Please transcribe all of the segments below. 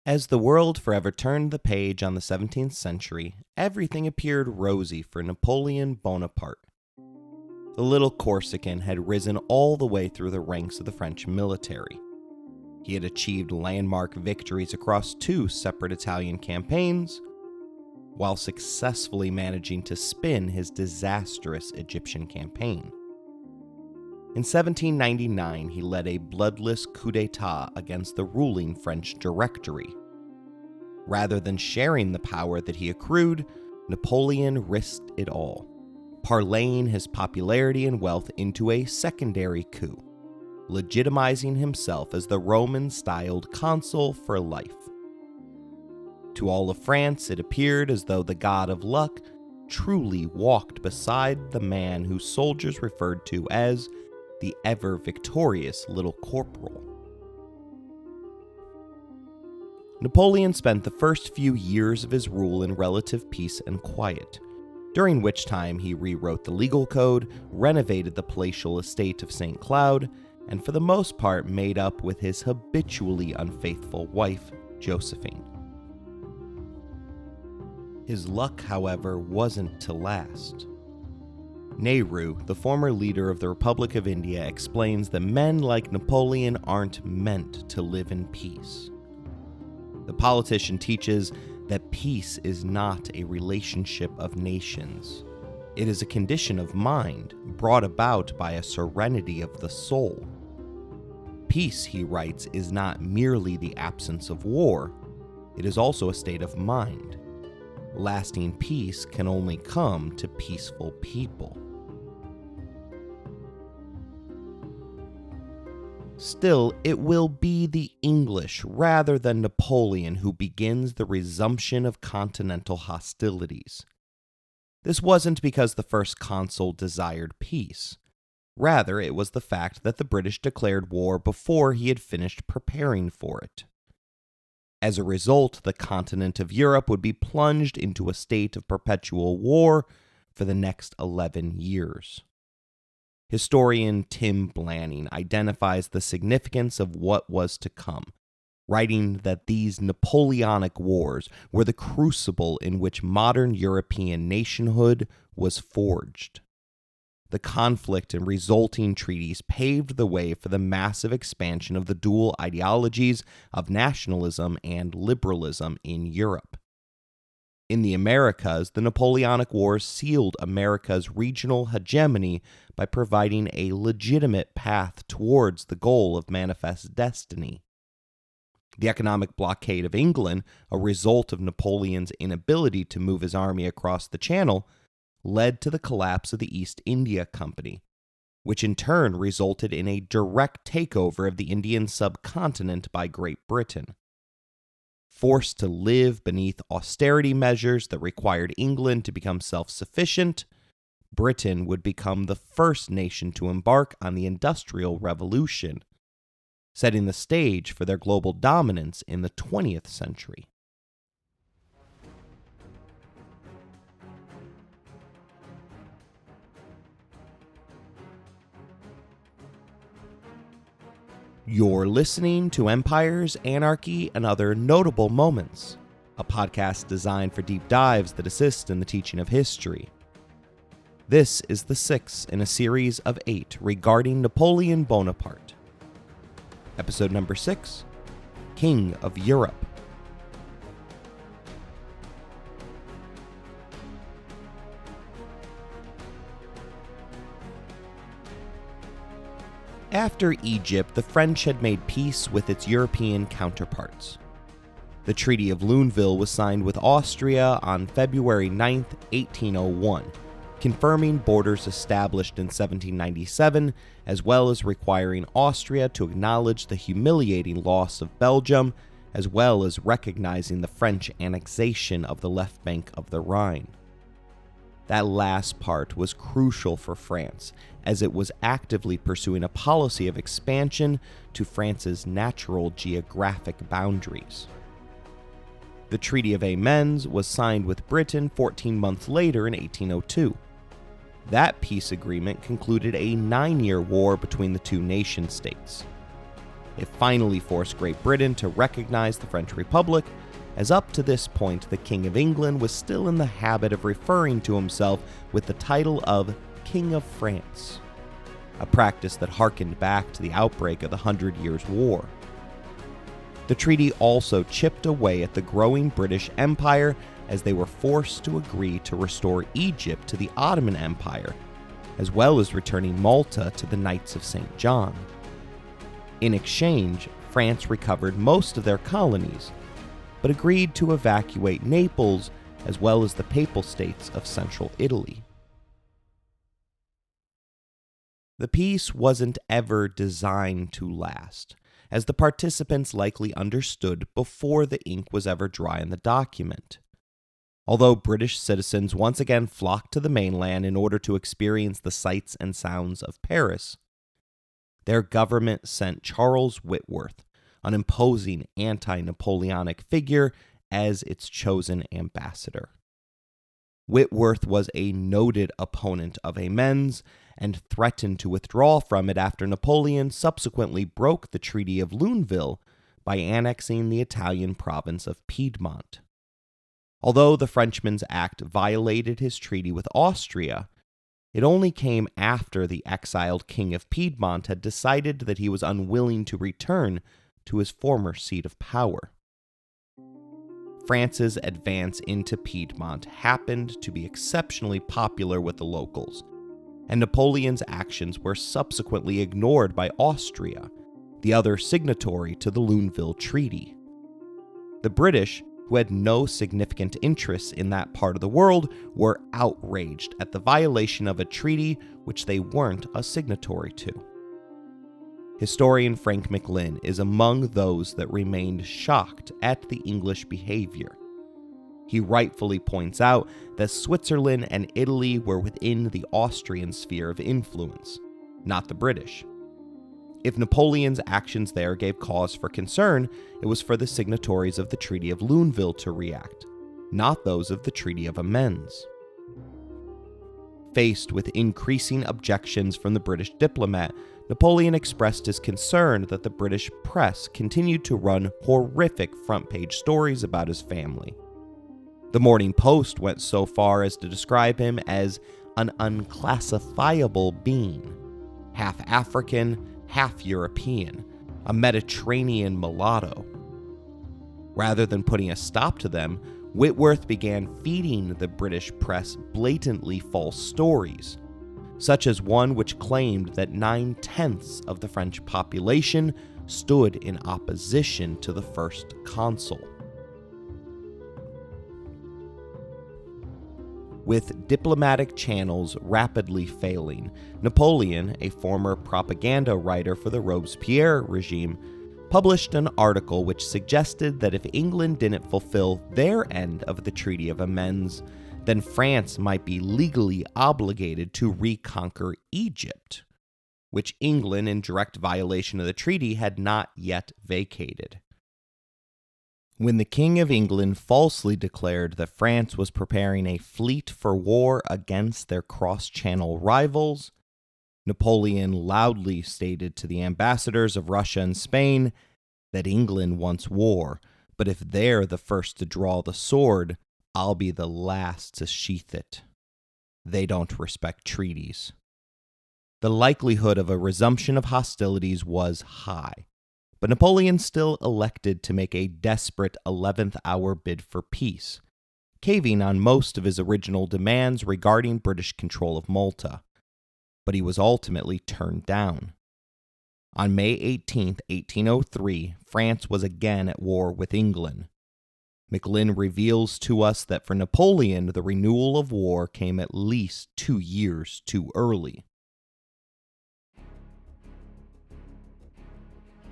As the world forever turned the page on the 17th century, everything appeared rosy for Napoleon Bonaparte. The little Corsican had risen all the way through the ranks of the French military. He had achieved landmark victories across 2 separate Italian campaigns, while successfully managing to spin his disastrous Egyptian campaign. In 1799, he led a bloodless coup d'etat against the ruling French Directory. Rather than sharing the power that he accrued, Napoleon risked it all, parlaying his popularity and wealth into a secondary coup, legitimizing himself as the Roman-styled consul for life. To all of France, it appeared as though the god of luck truly walked beside the man whose soldiers referred to as the ever-victorious Little Corporal. Napoleon spent the first few years of his rule in relative peace and quiet, during which time he rewrote the legal code, renovated the palatial estate of St. Cloud, and for the most part made up with his habitually unfaithful wife, Josephine. His luck, however, wasn't to last. Nehru, the former leader of the Republic of India, explains that men like Napoleon aren't meant to live in peace. The politician teaches that peace is not a relationship of nations. It is a condition of mind brought about by a serenity of the soul. Peace, he writes, is not merely the absence of war, it is also a state of mind. Lasting peace can only come to peaceful people. Still, it will be the English rather than Napoleon who begins the resumption of continental hostilities. This wasn't because the first consul desired peace. Rather, it was the fact that the British declared war before he had finished preparing for it. As a result, the continent of Europe would be plunged into a state of perpetual war for the next 11 years. Historian Tim Blanning identifies the significance of what was to come, writing that these Napoleonic wars were the crucible in which modern European nationhood was forged. The conflict and resulting treaties paved the way for the massive expansion of the dual ideologies of nationalism and liberalism in Europe. In the Americas, the Napoleonic Wars sealed America's regional hegemony by providing a legitimate path towards the goal of manifest destiny. The economic blockade of England, a result of Napoleon's inability to move his army across the Channel, led to the collapse of the East India Company, which in turn resulted in a direct takeover of the Indian subcontinent by Great Britain. Forced to live beneath austerity measures that required England to become self-sufficient, Britain would become the first nation to embark on the Industrial Revolution, setting the stage for their global dominance in the 20th century. You're listening to Empires, Anarchy, and Other Notable Moments, a podcast designed for deep dives that assist in the teaching of history. This is the 6th in a series of 8 regarding Napoleon Bonaparte. Episode number 6, King of Europe. After Egypt, the French had made peace with its European counterparts. The Treaty of Luneville was signed with Austria on February 9, 1801, confirming borders established in 1797, as well as requiring Austria to acknowledge the humiliating loss of Belgium, as well as recognizing the French annexation of the left bank of the Rhine. That last part was crucial for France, as it was actively pursuing a policy of expansion to France's natural geographic boundaries. The Treaty of Amiens was signed with Britain 14 months later in 1802. That peace agreement concluded a 9-year war between the two nation-states. It finally forced Great Britain to recognize the French Republic, as up to this point the King of England was still in the habit of referring to himself with the title of King of France, a practice that harkened back to the outbreak of the 100 Years' War. The treaty also chipped away at the growing British Empire as they were forced to agree to restore Egypt to the Ottoman Empire, as well as returning Malta to the Knights of St. John. In exchange, France recovered most of their colonies, but agreed to evacuate Naples as well as the Papal States of central Italy. The peace wasn't ever designed to last, as the participants likely understood before the ink was ever dry in the document. Although British citizens once again flocked to the mainland in order to experience the sights and sounds of Paris, their government sent Charles Whitworth, an imposing anti-Napoleonic figure, as its chosen ambassador. Whitworth was a noted opponent of amends and threatened to withdraw from it after Napoleon subsequently broke the Treaty of Luneville by annexing the Italian province of Piedmont. Although the Frenchman's Act violated his treaty with Austria, it only came after the exiled King of Piedmont had decided that he was unwilling to return to his former seat of power. France's advance into Piedmont happened to be exceptionally popular with the locals, and Napoleon's actions were subsequently ignored by Austria, the other signatory to the Luneville Treaty. The British, who had no significant interests in that part of the world, were outraged at the violation of a treaty which they weren't a signatory to. Historian Frank McLynn is among those that remained shocked at the English behavior. He rightfully points out that Switzerland and Italy were within the Austrian sphere of influence, not the British. If Napoleon's actions there gave cause for concern, it was for the signatories of the Treaty of Luneville to react, not those of the Treaty of Amiens. Faced with increasing objections from the British diplomat, Napoleon expressed his concern that the British press continued to run horrific front-page stories about his family. The Morning Post went so far as to describe him as an unclassifiable being, half African, half European, a Mediterranean mulatto. Rather than putting a stop to them, Whitworth began feeding the British press blatantly false stories, such as one which claimed that 9/10 of the French population stood in opposition to the first consul. With diplomatic channels rapidly failing, Napoleon, a former propaganda writer for the Robespierre regime, published an article which suggested that if England didn't fulfill their end of the Treaty of Amiens, then France might be legally obligated to reconquer Egypt, which England, in direct violation of the treaty, had not yet vacated. When the King of England falsely declared that France was preparing a fleet for war against their cross-channel rivals, Napoleon loudly stated to the ambassadors of Russia and Spain that England wants war, but if they're the first to draw the sword, I'll be the last to sheath it. They don't respect treaties. The likelihood of a resumption of hostilities was high, but Napoleon still elected to make a desperate 11th hour bid for peace, caving on most of his original demands regarding British control of Malta. But he was ultimately turned down. On May 18, 1803, France was again at war with England. McLynn reveals to us that for Napoleon, the renewal of war came at least 2 years too early.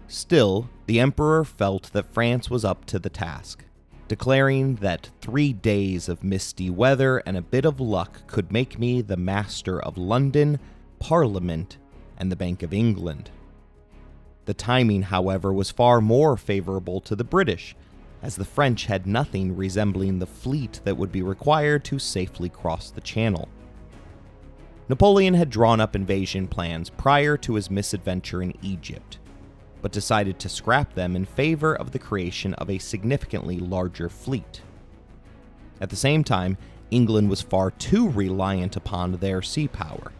Still, the emperor felt that France was up to the task, declaring that 3 days of misty weather and a bit of luck could make me the master of London, Parliament, and the Bank of England. The timing, however, was far more favorable to the British, as the French had nothing resembling the fleet that would be required to safely cross the Channel. Napoleon had drawn up invasion plans prior to his misadventure in Egypt. but decided to scrap them in favor of the creation of a significantly larger fleet. At the same time, England was far too reliant upon their sea power,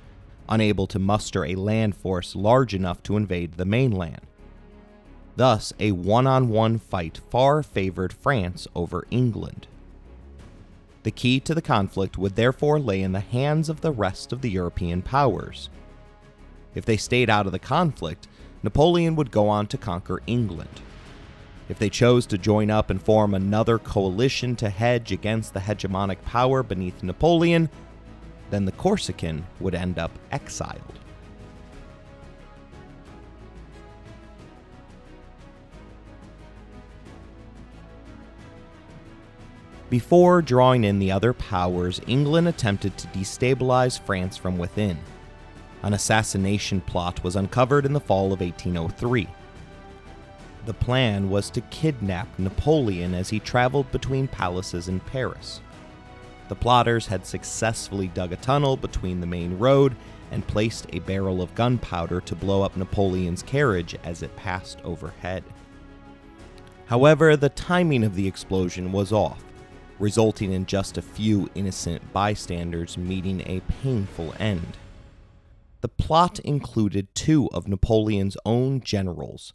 unable to muster a land force large enough to invade the mainland. Thus, a one-on-one fight far favored France over England. The key to the conflict would therefore lay in the hands of the rest of the European powers. If they stayed out of the conflict, Napoleon would go on to conquer England. If they chose to join up and form another coalition to hedge against the hegemonic power beneath Napoleon, then the Corsican would end up exiled. Before drawing in the other powers, England attempted to destabilize France from within. An assassination plot was uncovered in the fall of 1803. The plan was to kidnap Napoleon as he traveled between palaces in Paris. The plotters had successfully dug a tunnel between the main road and placed a barrel of gunpowder to blow up Napoleon's carriage as it passed overhead. However, the timing of the explosion was off, resulting in just a few innocent bystanders meeting a painful end. The plot included two of Napoleon's own generals,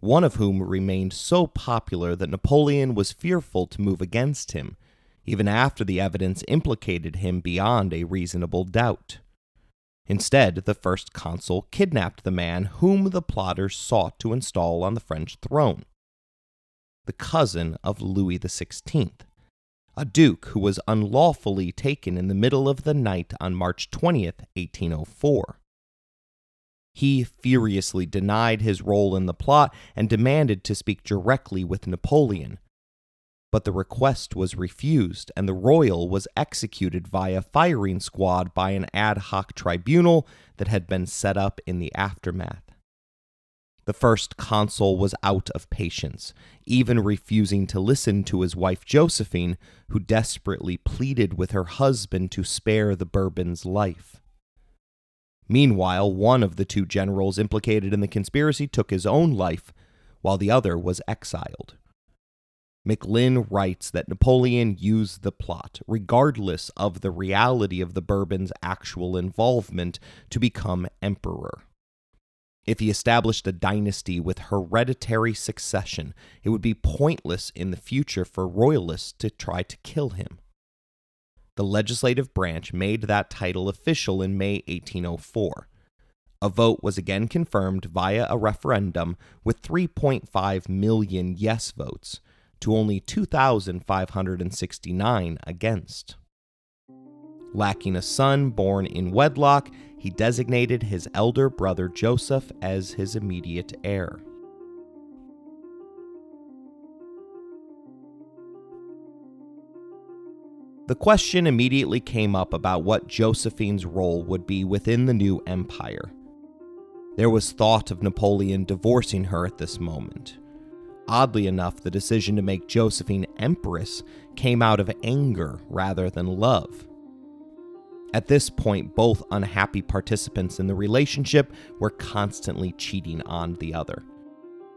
one of whom remained so popular that Napoleon was fearful to move against him, even after the evidence implicated him beyond a reasonable doubt. Instead, the first consul kidnapped the man whom the plotters sought to install on the French throne, the cousin of Louis XVI, a duke who was unlawfully taken in the middle of the night on March 20th, 1804. He furiously denied his role in the plot and demanded to speak directly with Napoleon. But the request was refused, and the royal was executed via firing squad by an ad hoc tribunal that had been set up in the aftermath. The first consul was out of patience, even refusing to listen to his wife Josephine, who desperately pleaded with her husband to spare the Bourbon's life. Meanwhile, one of the two generals implicated in the conspiracy took his own life, while the other was exiled. Macklin writes that Napoleon used the plot, regardless of the reality of the Bourbons' actual involvement, to become emperor. If he established a dynasty with hereditary succession, it would be pointless in the future for royalists to try to kill him. The legislative branch made that title official in May 1804. A vote was again confirmed via a referendum with 3.5 million yes votes, to only 2,569 against. Lacking a son born in wedlock, he designated his elder brother Joseph as his immediate heir. The question immediately came up about what Josephine's role would be within the new empire. There was thought of Napoleon divorcing her at this moment. Oddly enough, the decision to make Josephine empress came out of anger rather than love. At this point, both unhappy participants in the relationship were constantly cheating on the other.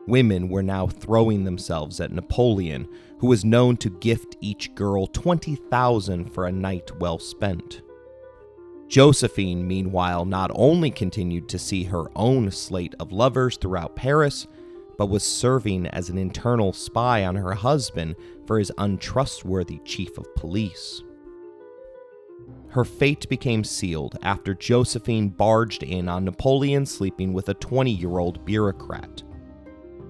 Women were now throwing themselves at Napoleon, who was known to gift each girl 20,000 for a night well spent. Josephine, meanwhile, not only continued to see her own slate of lovers throughout Paris, but was serving as an internal spy on her husband for his untrustworthy chief of police. Her fate became sealed after Josephine barged in on Napoleon sleeping with a 20-year-old bureaucrat.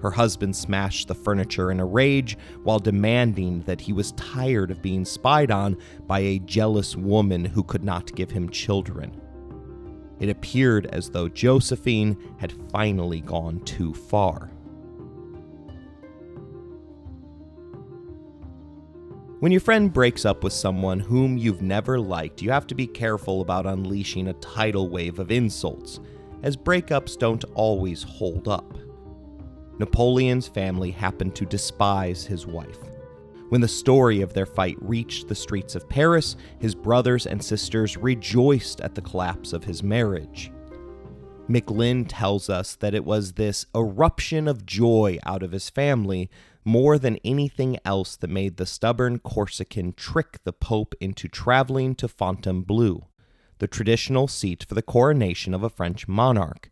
Her husband smashed the furniture in a rage while demanding that he was tired of being spied on by a jealous woman who could not give him children. It appeared as though Josephine had finally gone too far. When your friend breaks up with someone whom you've never liked, you have to be careful about unleashing a tidal wave of insults, as breakups don't always hold up. Napoleon's family happened to despise his wife. When the story of their fight reached the streets of Paris, his brothers and sisters rejoiced at the collapse of his marriage. McLynn tells us that it was this eruption of joy out of his family more than anything else that made the stubborn Corsican trick the Pope into traveling to Fontainebleau, the traditional seat for the coronation of a French monarch,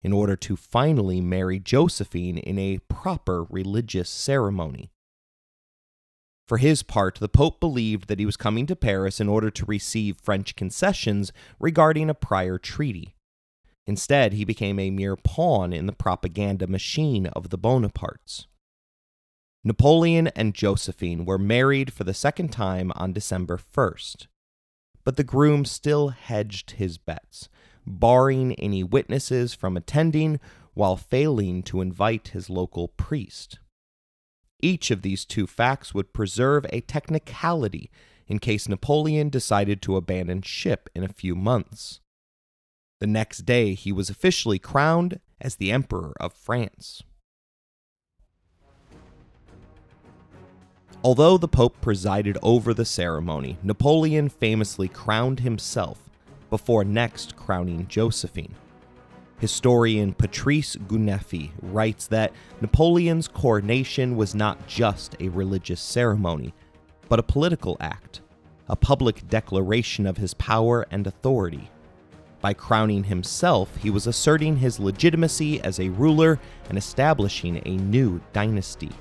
in order to finally marry Josephine in a proper religious ceremony. For his part, the Pope believed that he was coming to Paris in order to receive French concessions regarding a prior treaty. Instead, he became a mere pawn in the propaganda machine of the Bonapartes. Napoleon and Josephine were married for the second time on December 1st, but the groom still hedged his bets, barring any witnesses from attending while failing to invite his local priest. Each of these two facts would preserve a technicality in case Napoleon decided to abandon ship in a few months. The next day, he was officially crowned as the Emperor of France. Although the Pope presided over the ceremony, Napoleon famously crowned himself before next crowning Josephine. Historian Patrice Guneffi writes that Napoleon's coronation was not just a religious ceremony, but a political act, a public declaration of his power and authority. By crowning himself, he was asserting his legitimacy as a ruler and establishing a new dynasty.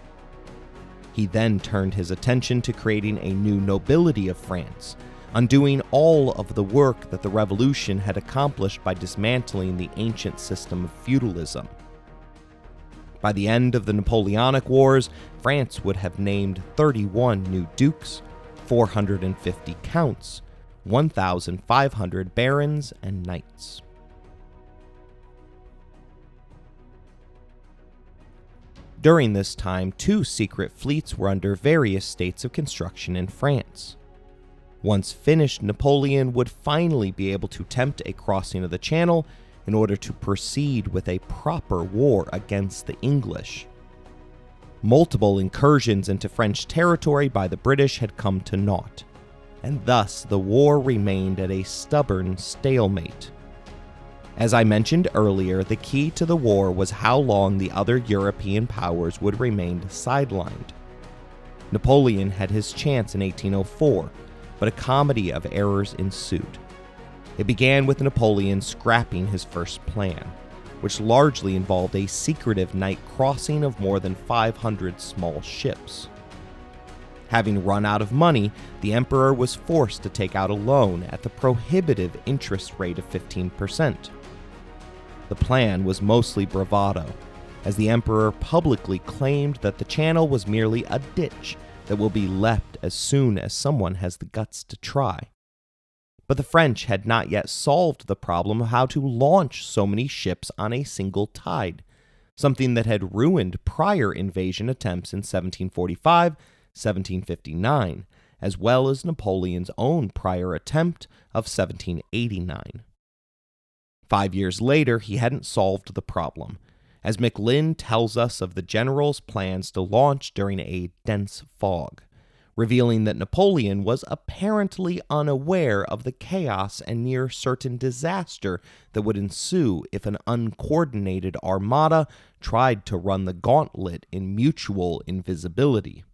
He then turned his attention to creating a new nobility of France, undoing all of the work that the revolution had accomplished by dismantling the ancient system of feudalism. By the end of the Napoleonic Wars, France would have named 31 new dukes, 450 counts, 1,500 barons and knights. During this time, 2 secret fleets were under various states of construction in France. Once finished, Napoleon would finally be able to tempt a crossing of the Channel in order to proceed with a proper war against the English. Multiple incursions into French territory by the British had come to naught, and thus the war remained at a stubborn stalemate. As I mentioned earlier, the key to the war was how long the other European powers would remain sidelined. Napoleon had his chance in 1804, but a comedy of errors ensued. It began with Napoleon scrapping his first plan, which largely involved a secretive night crossing of more than 500 small ships. Having run out of money, the emperor was forced to take out a loan at the prohibitive interest rate of 15%. The plan was mostly bravado, as the emperor publicly claimed that the channel was merely a ditch that will be leapt as soon as someone has the guts to try. But the French had not yet solved the problem of how to launch so many ships on a single tide, something that had ruined prior invasion attempts in 1745, 1759, as well as Napoleon's own prior attempt of 1789. 5 years later, he hadn't solved the problem, as McLynn tells us of the general's plans to launch during a dense fog, revealing that Napoleon was apparently unaware of the chaos and near certain disaster that would ensue if an uncoordinated armada tried to run the gauntlet in mutual invisibility.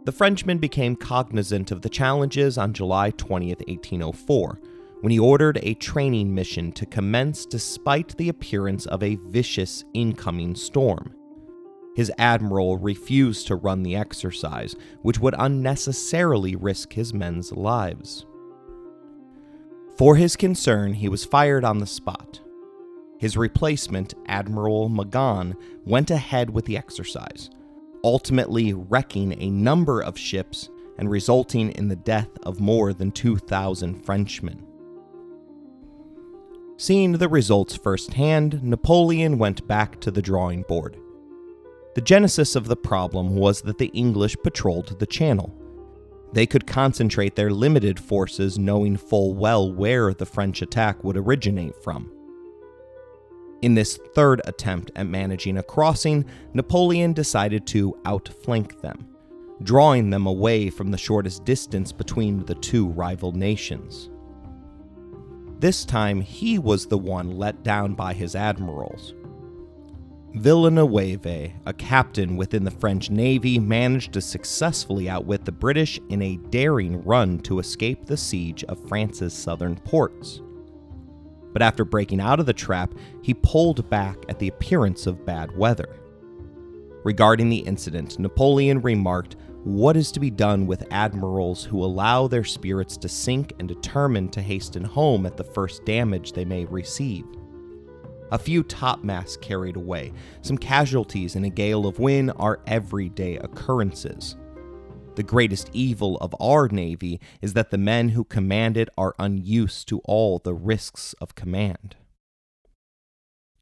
The Frenchman became cognizant of the challenges on July 20, 1804, when he ordered a training mission to commence despite the appearance of a vicious incoming storm. His admiral refused to run the exercise, which would unnecessarily risk his men's lives. For his concern, he was fired on the spot. His replacement, Admiral Magan, went ahead with the exercise, ultimately wrecking a number of ships and resulting in the death of more than 2,000 Frenchmen. Seeing the results firsthand, Napoleon went back to the drawing board. The genesis of the problem was that the English patrolled the Channel. They could concentrate their limited forces knowing full well where the French attack would originate from. In this third attempt at managing a crossing, Napoleon decided to outflank them, drawing them away from the shortest distance between the two rival nations. This time, he was the one let down by his admirals. Villeneuve, a captain within the French Navy, managed to successfully outwit the British in a daring run to escape the siege of France's southern ports. But after breaking out of the trap, he pulled back at the appearance of bad weather. Regarding the incident, Napoleon remarked, "What is to be done with admirals who allow their spirits to sink and determine to hasten home at the first damage they may receive? A few topmasts carried away, some casualties in a gale of wind are everyday occurrences. The greatest evil of our Navy is that the men who command it are unused to all the risks of command."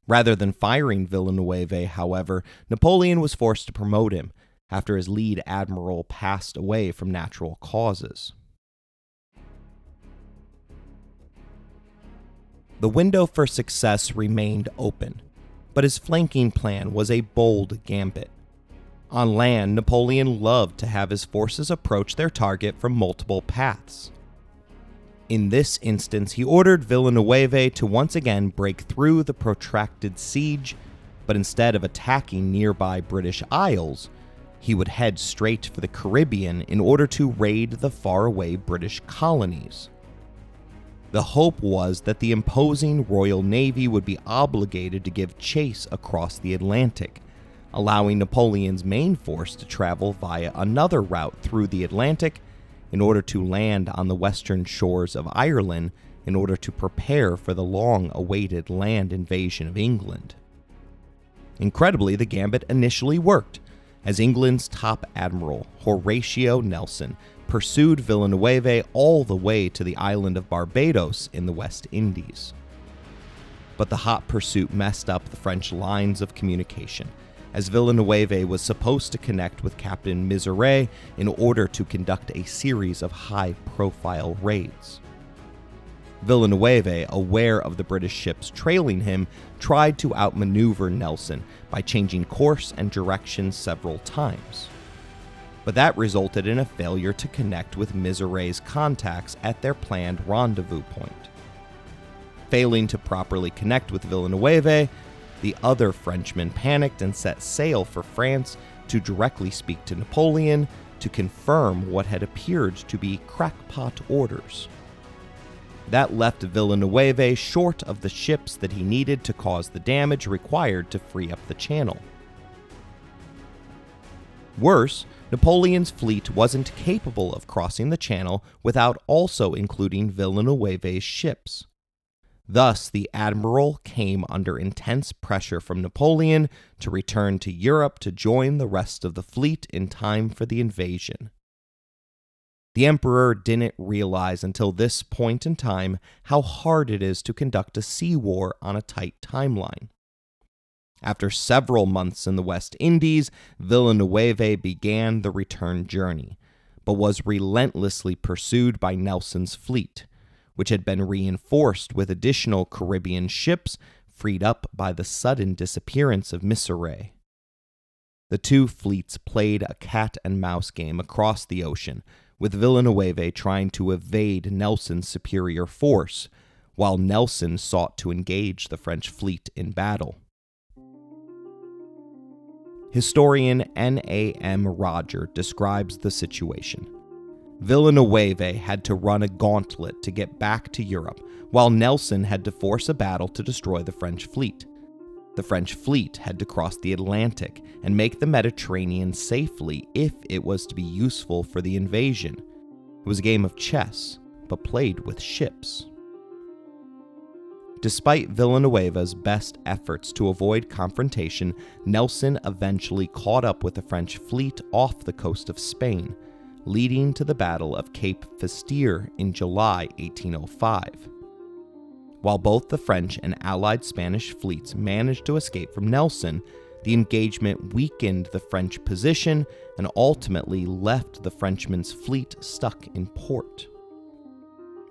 Rather than firing Villeneuve, however, Napoleon was forced to promote him after his lead admiral passed away from natural causes. The window for success remained open, but his flanking plan was a bold gambit. On land, Napoleon loved to have his forces approach their target from multiple paths. In this instance, he ordered Villeneuve to once again break through the protracted siege, but instead of attacking nearby British isles, he would head straight for the Caribbean in order to raid the faraway British colonies. The hope was that the imposing Royal Navy would be obligated to give chase across the Atlantic, allowing Napoleon's main force to travel via another route through the Atlantic in order to land on the western shores of Ireland in order to prepare for the long-awaited land invasion of England. Incredibly, the gambit initially worked, as England's top admiral, Horatio Nelson, pursued Villeneuve all the way to the island of Barbados in the West Indies. But the hot pursuit messed up the French lines of communication, as Villeneuve was supposed to connect with Captain Mezeray in order to conduct a series of high-profile raids. Villeneuve, aware of the British ships trailing him, tried to outmaneuver Nelson by changing course and direction several times. But that resulted in a failure to connect with Mezeray's contacts at their planned rendezvous point. Failing to properly connect with Villeneuve, the other Frenchmen panicked and set sail for France to directly speak to Napoleon to confirm what had appeared to be crackpot orders. That left Villeneuve short of the ships that he needed to cause the damage required to free up the channel. Worse, Napoleon's fleet wasn't capable of crossing the channel without also including Villeneuve's ships. Thus, the admiral came under intense pressure from Napoleon to return to Europe to join the rest of the fleet in time for the invasion. The emperor didn't realize until this point in time how hard it is to conduct a sea war on a tight timeline. After several months in the West Indies, Villeneuve began the return journey, but was relentlessly pursued by Nelson's fleet, which had been reinforced with additional Caribbean ships freed up by the sudden disappearance of Mezeray. The two fleets played a cat-and-mouse game across the ocean, with Villeneuve trying to evade Nelson's superior force, while Nelson sought to engage the French fleet in battle. Historian N.A.M. Roger describes the situation. Villeneuve had to run a gauntlet to get back to Europe, while Nelson had to force a battle to destroy the French fleet. The French fleet had to cross the Atlantic and make the Mediterranean safely if it was to be useful for the invasion. It was a game of chess, but played with ships. Despite Villeneuve's best efforts to avoid confrontation, Nelson eventually caught up with the French fleet off the coast of Spain, leading to the Battle of Cape Festire in July 1805. While both the French and Allied Spanish fleets managed to escape from Nelson, the engagement weakened the French position and ultimately left the Frenchman's fleet stuck in port.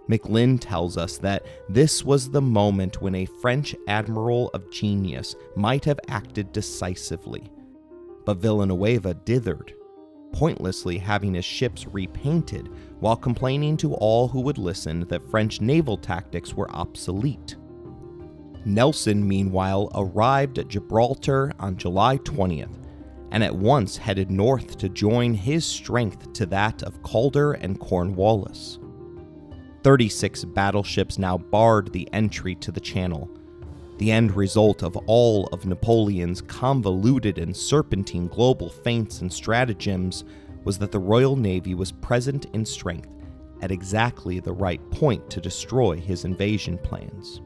McLynn tells us that this was the moment when a French admiral of genius might have acted decisively, but Villeneuve dithered. pointlessly having his ships repainted while complaining to all who would listen that French naval tactics were obsolete. Nelson, meanwhile, arrived at Gibraltar on July 20th and at once headed north to join his strength to that of Calder and Cornwallis. 36 battleships now barred the entry to the channel. The end result of all of Napoleon's convoluted and serpentine global feints and stratagems was that the Royal Navy was present in strength at exactly the right point to destroy his invasion plans.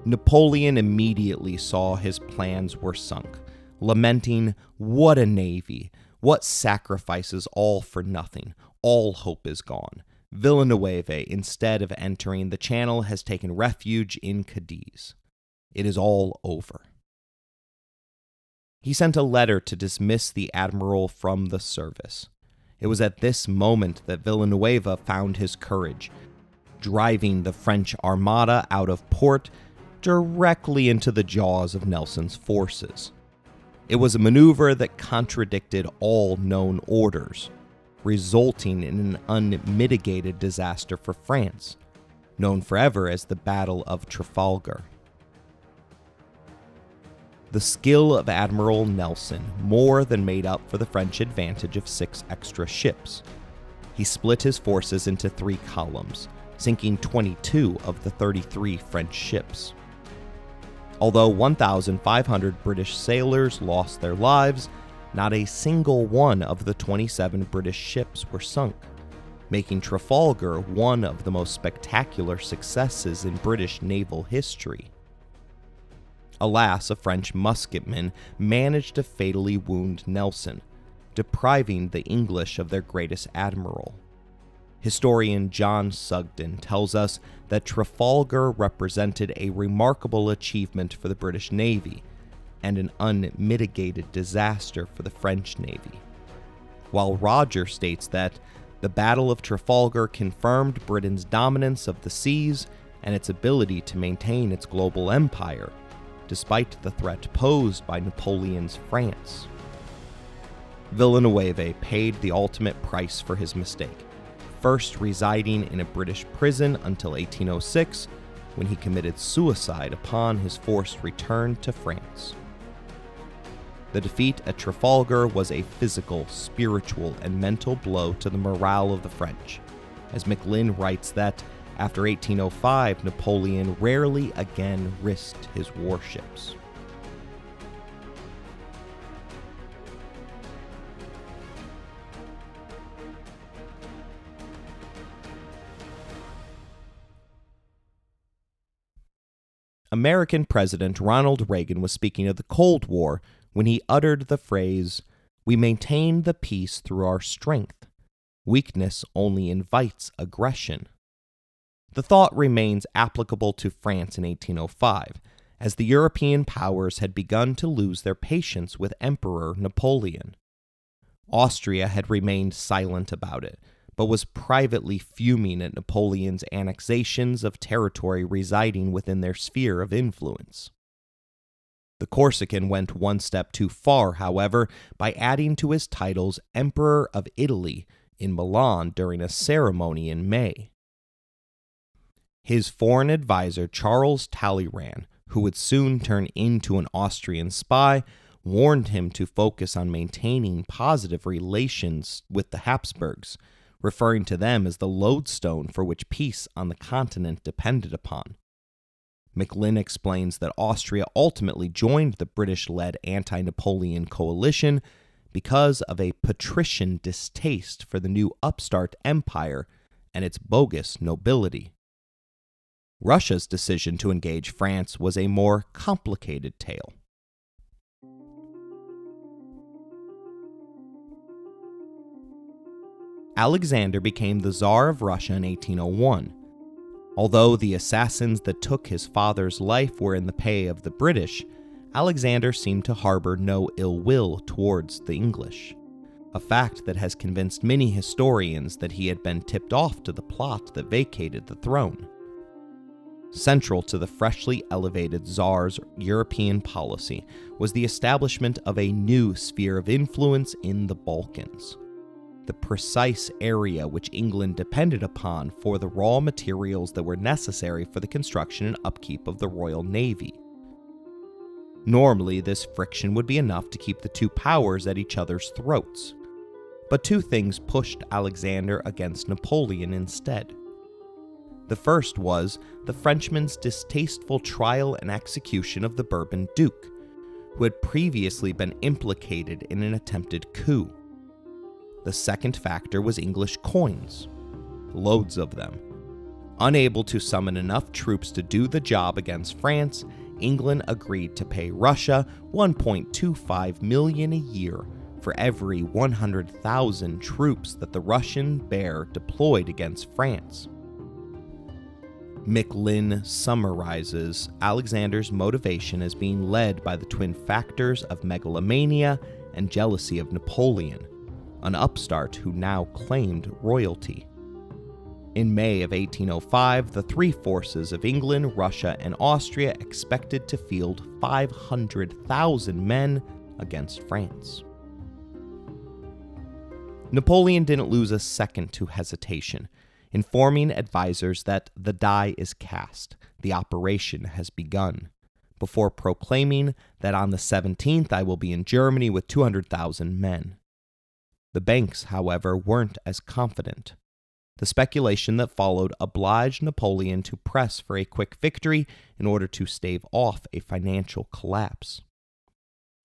Napoleon immediately saw his plans were sunk, lamenting, "What a navy! What sacrifices, all for nothing! All hope is gone. Villanueva, instead of entering the Channel, has taken refuge in Cadiz. It is all over." He sent a letter to dismiss the admiral from the service. It was at this moment that Villanueva found his courage, driving the French armada out of port directly into the jaws of Nelson's forces. It was a maneuver that contradicted all known orders, resulting in an unmitigated disaster for France, known forever as the Battle of Trafalgar. The skill of Admiral Nelson more than made up for the French advantage of 6 extra ships. He split his forces into 3 columns, sinking 22 of the 33 French ships. Although 1,500 British sailors lost their lives, not a single one of the 27 British ships were sunk, making Trafalgar one of the most spectacular successes in British naval history. Alas, a French musketman managed to fatally wound Nelson, depriving the English of their greatest admiral. Historian John Sugden tells us that Trafalgar represented a remarkable achievement for the British Navy and an unmitigated disaster for the French Navy, while Roger states that the Battle of Trafalgar confirmed Britain's dominance of the seas and its ability to maintain its global empire, despite the threat posed by Napoleon's France. Villanueva paid the ultimate price for his mistake, first residing in a British prison until 1806, when he committed suicide upon his forced return to France. The defeat at Trafalgar was a physical, spiritual, and mental blow to the morale of the French, as Macklin writes that after 1805, Napoleon rarely again risked his warships. American President Ronald Reagan was speaking of the Cold War when he uttered the phrase, "We maintain the peace through our strength. Weakness only invites aggression." The thought remains applicable to France in 1805, as the European powers had begun to lose their patience with Emperor Napoleon. Austria had remained silent about it, but was privately fuming at Napoleon's annexations of territory residing within their sphere of influence. The Corsican went one step too far, however, by adding to his titles Emperor of Italy in Milan during a ceremony in May. His foreign advisor, Charles Talleyrand, who would soon turn into an Austrian spy, warned him to focus on maintaining positive relations with the Habsburgs, referring to them as the lodestone for which peace on the continent depended upon. Macklin explains that Austria ultimately joined the British-led anti-Napoleon coalition because of a patrician distaste for the new upstart empire and its bogus nobility. Russia's decision to engage France was a more complicated tale. Alexander became the Tsar of Russia in 1801. Although the assassins that took his father's life were in the pay of the British, Alexander seemed to harbor no ill will towards the English, a fact that has convinced many historians that he had been tipped off to the plot that vacated the throne. Central to the freshly elevated Tsar's European policy was the establishment of a new sphere of influence in the Balkans, the precise area which England depended upon for the raw materials that were necessary for the construction and upkeep of the Royal Navy. Normally, this friction would be enough to keep the two powers at each other's throats, but two things pushed Alexander against Napoleon instead. The first was the Frenchman's distasteful trial and execution of the Bourbon Duke, who had previously been implicated in an attempted coup. The second factor was English coins, loads of them. Unable to summon enough troops to do the job against France, England agreed to pay Russia $1.25 million a year for every 100,000 troops that the Russian bear deployed against France. McLinn summarizes Alexander's motivation as being led by the twin factors of megalomania and jealousy of Napoleon, an upstart who now claimed royalty. In May of 1805, the three forces of England, Russia, and Austria expected to field 500,000 men against France. Napoleon didn't lose a second to hesitation, informing advisors that the die is cast, the operation has begun, before proclaiming that on the 17th I will be in Germany with 200,000 men. The banks, however, weren't as confident. The speculation that followed obliged Napoleon to press for a quick victory in order to stave off a financial collapse.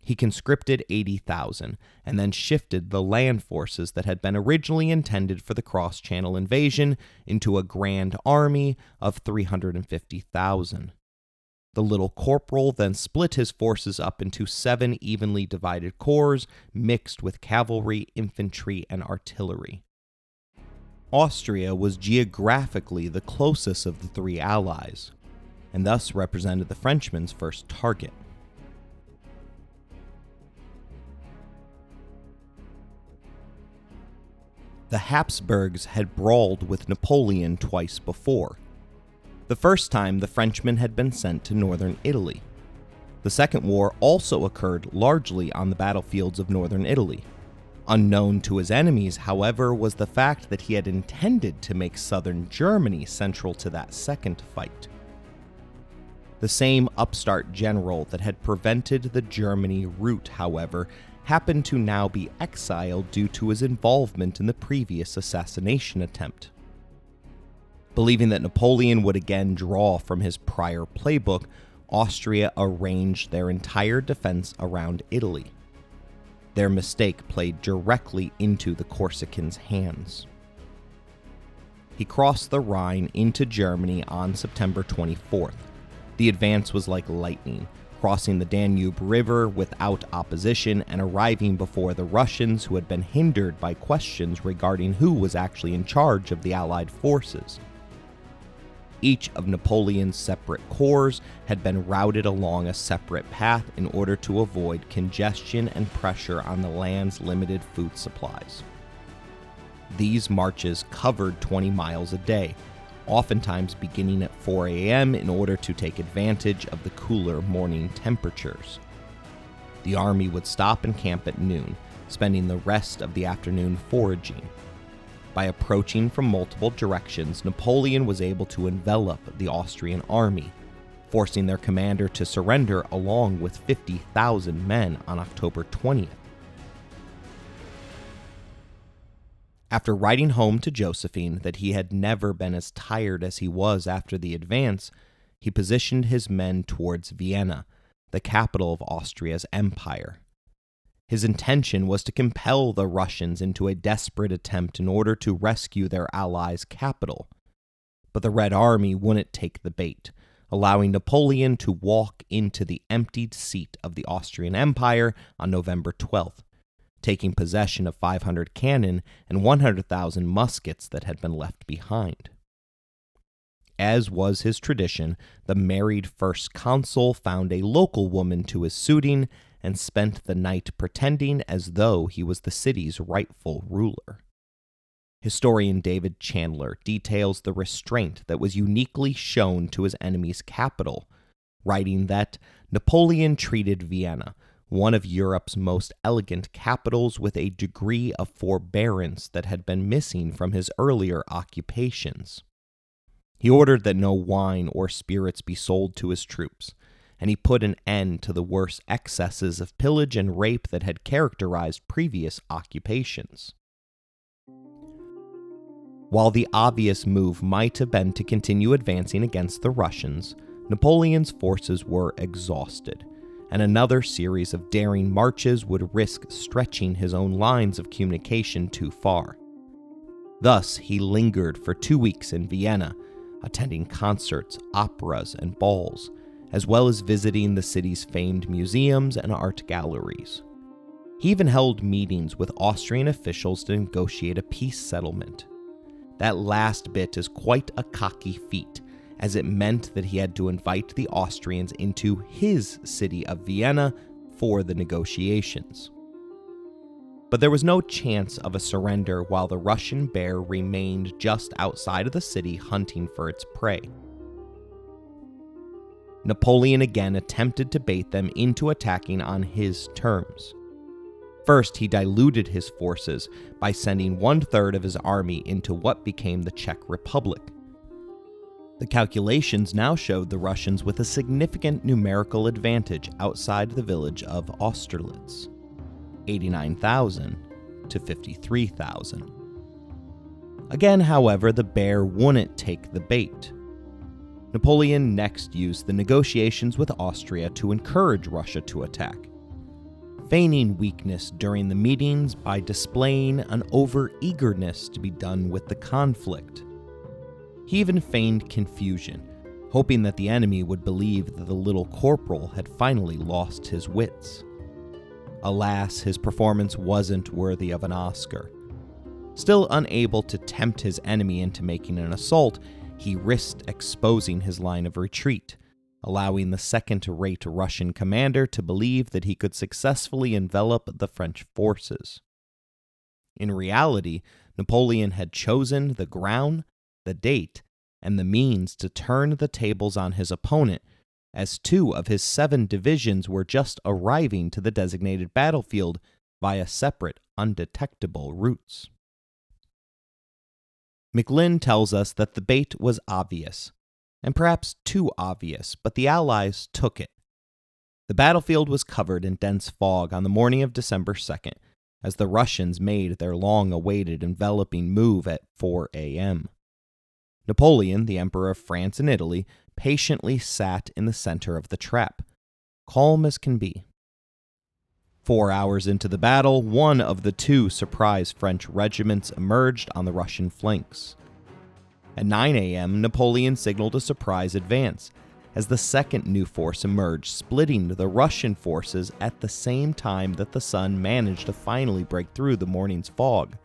He conscripted 80,000 and then shifted the land forces that had been originally intended for the cross-channel invasion into a grand army of 350,000. The little corporal then split his forces up into 7 evenly divided corps mixed with cavalry, infantry, and artillery. Austria was geographically the closest of the three allies, and thus represented the Frenchman's first target. The Habsburgs had brawled with Napoleon twice before. The first time, the Frenchmen had been sent to northern Italy. The second war also occurred largely on the battlefields of northern Italy. Unknown to his enemies, however, was the fact that he had intended to make southern Germany central to that second fight. The same upstart general that had prevented the Germany route, however, happened to now be exiled due to his involvement in the previous assassination attempt. Believing that Napoleon would again draw from his prior playbook, Austria arranged their entire defense around Italy. Their mistake played directly into the Corsican's hands. He crossed the Rhine into Germany on September 24th. The advance was like lightning, crossing the Danube River without opposition and arriving before the Russians, who had been hindered by questions regarding who was actually in charge of the Allied forces. Each of Napoleon's separate corps had been routed along a separate path in order to avoid congestion and pressure on the land's limited food supplies. These marches covered 20 miles a day, oftentimes beginning at 4 a.m. in order to take advantage of the cooler morning temperatures. The army would stop and camp at noon, spending the rest of the afternoon foraging. By approaching from multiple directions, Napoleon was able to envelop the Austrian army, forcing their commander to surrender along with 50,000 men on October 20th. After writing home to Josephine that he had never been as tired as he was after the advance, he positioned his men towards Vienna, the capital of Austria's empire. His intention was to compel the Russians into a desperate attempt in order to rescue their allies' capital. But the Red Army wouldn't take the bait, allowing Napoleon to walk into the emptied seat of the Austrian Empire on November 12th, taking possession of 500 cannon and 100,000 muskets that had been left behind. As was his tradition, the married first consul found a local woman to his suiting and spent the night pretending as though he was the city's rightful ruler. Historian David Chandler details the restraint that was uniquely shown to his enemy's capital, writing that Napoleon treated Vienna, one of Europe's most elegant capitals, with a degree of forbearance that had been missing from his earlier occupations. He ordered that no wine or spirits be sold to his troops, and he put an end to the worst excesses of pillage and rape that had characterized previous occupations. While the obvious move might have been to continue advancing against the Russians, Napoleon's forces were exhausted, and another series of daring marches would risk stretching his own lines of communication too far. Thus, he lingered for 2 weeks in Vienna, attending concerts, operas, and balls, as well as visiting the city's famed museums and art galleries. He even held meetings with Austrian officials to negotiate a peace settlement. That last bit is quite a cocky feat, as it meant that he had to invite the Austrians into his city of Vienna for the negotiations. But there was no chance of a surrender while the Russian bear remained just outside of the city hunting for its prey. Napoleon again attempted to bait them into attacking on his terms. First, he diluted his forces by sending 1/3 of his army into what became the Czech Republic. The calculations now showed the Russians with a significant numerical advantage outside the village of Austerliz, 89,000 to 53,000. Again, however, the bear wouldn't take the bait. Napoleon next used the negotiations with Austria to encourage Russia to attack, feigning weakness during the meetings by displaying an over-eagerness to be done with the conflict. He even feigned confusion, hoping that the enemy would believe that the little corporal had finally lost his wits. Alas, his performance wasn't worthy of an Oscar. Still unable to tempt his enemy into making an assault, he risked exposing his line of retreat, allowing the second-rate Russian commander to believe that he could successfully envelop the French forces. In reality, Napoleon had chosen the ground, the date, and the means to turn the tables on his opponent, as 2 of his 7 divisions were just arriving to the designated battlefield via separate, undetectable routes. McLynn tells us that the bait was obvious, and perhaps too obvious, but the Allies took it. The battlefield was covered in dense fog on the morning of December 2nd, as the Russians made their long-awaited enveloping move at 4 a.m. Napoleon, the Emperor of France and Italy, patiently sat in the center of the trap, calm as can be. 4 hours into the battle, one of the 2 surprise French regiments emerged on the Russian flanks. At 9 a.m., Napoleon signaled a surprise advance, as the second new force emerged, splitting the Russian forces at the same time that the sun managed to finally break through the morning's fog.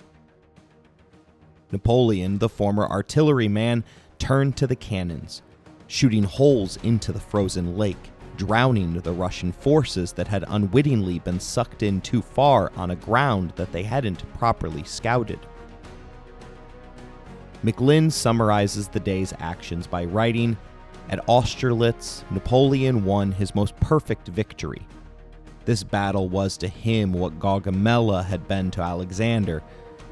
Napoleon, the former artilleryman, turned to the cannons, shooting holes into the frozen lake, drowning the Russian forces that had unwittingly been sucked in too far on a ground that they hadn't properly scouted. McLynn summarizes the day's actions by writing, "At Austerlitz, Napoleon won his most perfect victory. This battle was to him what Gaugamela had been to Alexander,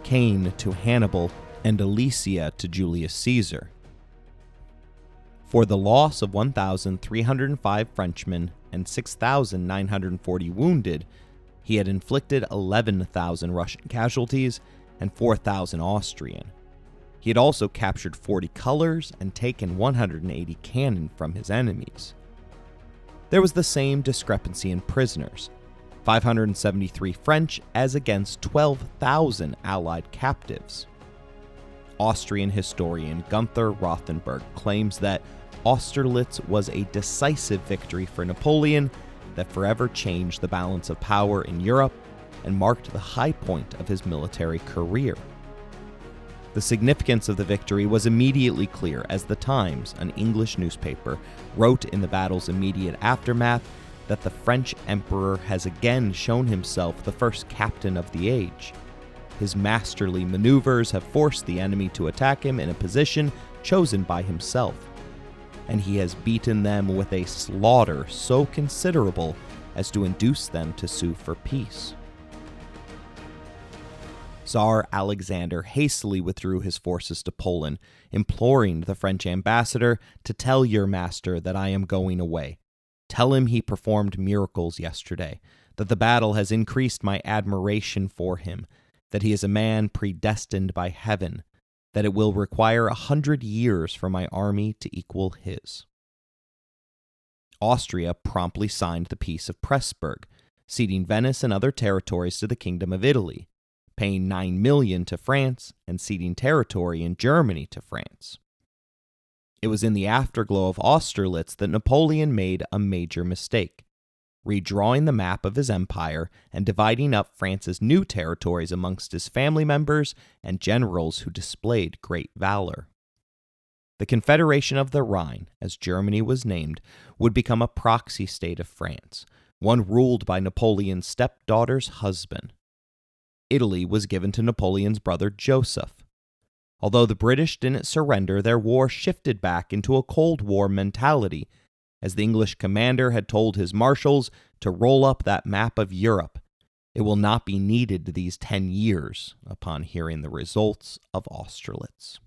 Cain to Hannibal, and Alesia to Julius Caesar. For the loss of 1,305 Frenchmen and 6,940 wounded, he had inflicted 11,000 Russian casualties and 4,000 Austrian. He had also captured 40 colors and taken 180 cannon from his enemies. There was the same discrepancy in prisoners, 573 French as against 12,000 Allied captives." Austrian historian Gunther Rothenberg claims that Austerlitz was a decisive victory for Napoleon that forever changed the balance of power in Europe and marked the high point of his military career. The significance of the victory was immediately clear, as The Times, an English newspaper, wrote in the battle's immediate aftermath that the French Emperor has again shown himself the first captain of the age. His masterly maneuvers have forced the enemy to attack him in a position chosen by himself, and he has beaten them with a slaughter so considerable as to induce them to sue for peace. Czar Alexander hastily withdrew his forces to Poland, imploring the French ambassador to tell your master that I am going away. Tell him he performed miracles yesterday, that the battle has increased my admiration for him, that he is a man predestined by heaven, that it will require 100 years for my army to equal his. Austria promptly signed the Peace of Pressburg, ceding Venice and other territories to the Kingdom of Italy, paying $9 million to France and ceding territory in Germany to France. It was in the afterglow of Austerlitz that Napoleon made a major mistake, redrawing the map of his empire and dividing up France's new territories amongst his family members and generals who displayed great valor. The Confederation of the Rhine, as Germany was named, would become a proxy state of France, one ruled by Napoleon's stepdaughter's husband. Italy was given to Napoleon's brother Joseph. Although the British didn't surrender, their war shifted back into a Cold War mentality, as the English commander had told his marshals to roll up that map of Europe. It will not be needed these 10 years upon hearing the results of Austerlitz.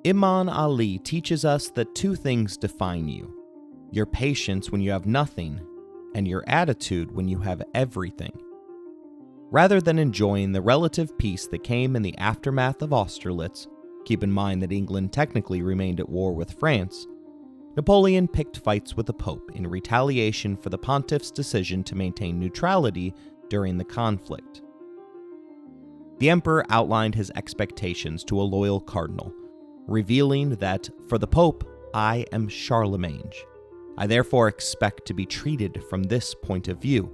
Imam Ali teaches us that two things define you: your patience when you have nothing, and your attitude when you have everything. Rather than enjoying the relative peace that came in the aftermath of Austerlitz, keep in mind that England technically remained at war with France, Napoleon picked fights with the Pope in retaliation for the pontiff's decision to maintain neutrality during the conflict. The emperor outlined his expectations to a loyal cardinal, revealing that, for the Pope, I am Charlemagne. I therefore expect to be treated from this point of view.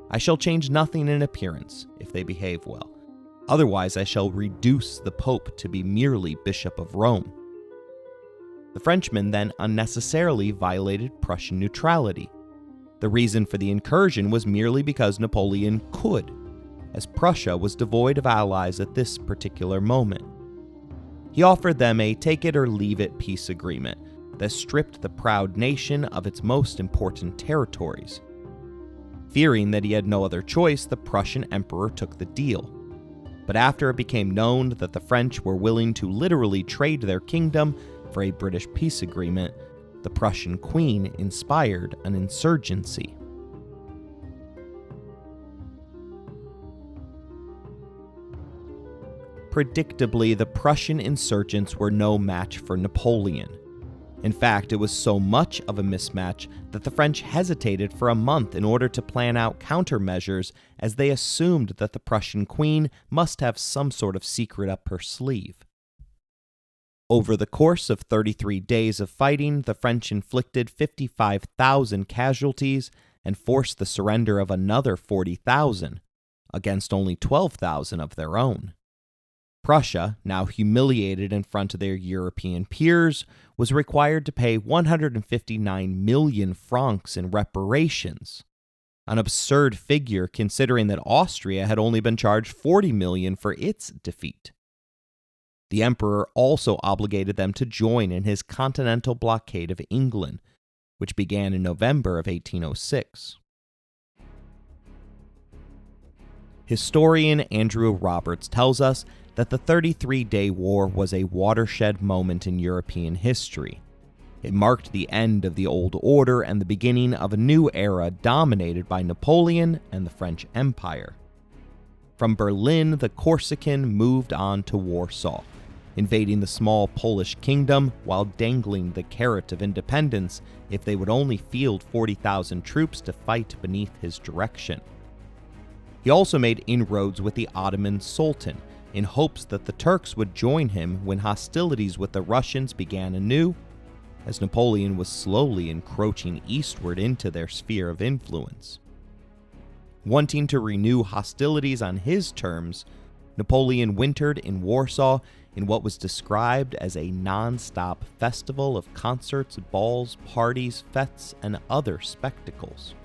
I shall change nothing in appearance, if they behave well. Otherwise, I shall reduce the Pope to be merely Bishop of Rome. The Frenchmen then unnecessarily violated Prussian neutrality. The reason for the incursion was merely because Napoleon could, as Prussia was devoid of allies at this particular moment. He offered them a take-it-or-leave-it peace agreement that stripped the proud nation of its most important territories. Fearing that he had no other choice, the Prussian emperor took the deal. But after it became known that the French were willing to literally trade their kingdom for a British peace agreement, the Prussian queen inspired an insurgency. Predictably, the Prussian insurgents were no match for Napoleon. In fact, it was so much of a mismatch that the French hesitated for a month in order to plan out countermeasures, as they assumed that the Prussian queen must have some sort of secret up her sleeve. Over the course of 33 days of fighting, the French inflicted 55,000 casualties and forced the surrender of another 40,000, against only 12,000 of their own. Prussia, now humiliated in front of their European peers, was required to pay 159 million francs in reparations, an absurd figure considering that Austria had only been charged 40 million for its defeat. The emperor also obligated them to join in his continental blockade of England, which began in November of 1806. Historian Andrew Roberts tells us that the 33-day war was a watershed moment in European history. It marked the end of the old order and the beginning of a new era dominated by Napoleon and the French Empire. From Berlin, the Corsican moved on to Warsaw, invading the small Polish kingdom while dangling the carrot of independence if they would only field 40,000 troops to fight beneath his direction. He also made inroads with the Ottoman Sultan, in hopes that the Turks would join him when hostilities with the Russians began anew, as Napoleon was slowly encroaching eastward into their sphere of influence. Wanting to renew hostilities on his terms, Napoleon wintered in Warsaw in what was described as a non-stop festival of concerts, balls, parties, fetes, and other spectacles.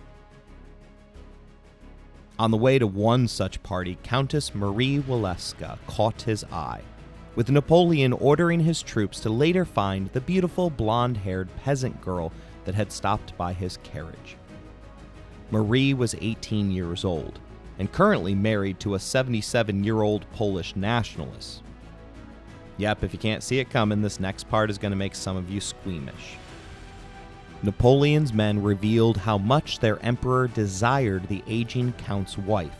On the way to one such party, Countess Marie Walewska caught his eye, with Napoleon ordering his troops to later find the beautiful blonde-haired peasant girl that had stopped by his carriage. Marie was 18 years old, and currently married to a 77-year-old Polish nationalist. Yep, if you can't see it coming, this next part is going to make some of you squeamish. Napoleon's men revealed how much their emperor desired the aging count's wife,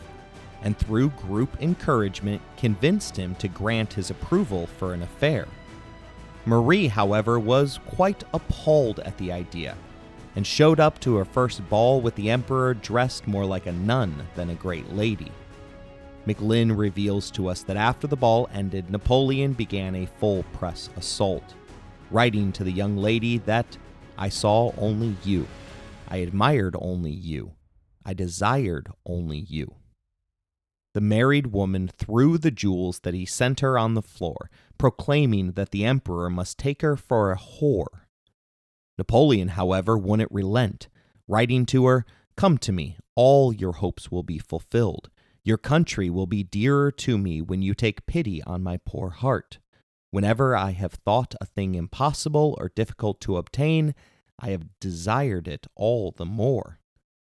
and through group encouragement convinced him to grant his approval for an affair. Marie, however, was quite appalled at the idea, and showed up to her first ball with the emperor dressed more like a nun than a great lady. McLynn reveals to us that after the ball ended, Napoleon began a full-press assault, writing to the young lady that, "I saw only you. I admired only you. I desired only you." The married woman threw the jewels that he sent her on the floor, proclaiming that the emperor must take her for a whore. Napoleon, however, wouldn't relent, writing to her, "Come to me, all your hopes will be fulfilled. Your country will be dearer to me when you take pity on my poor heart. Whenever I have thought a thing impossible or difficult to obtain, I have desired it all the more.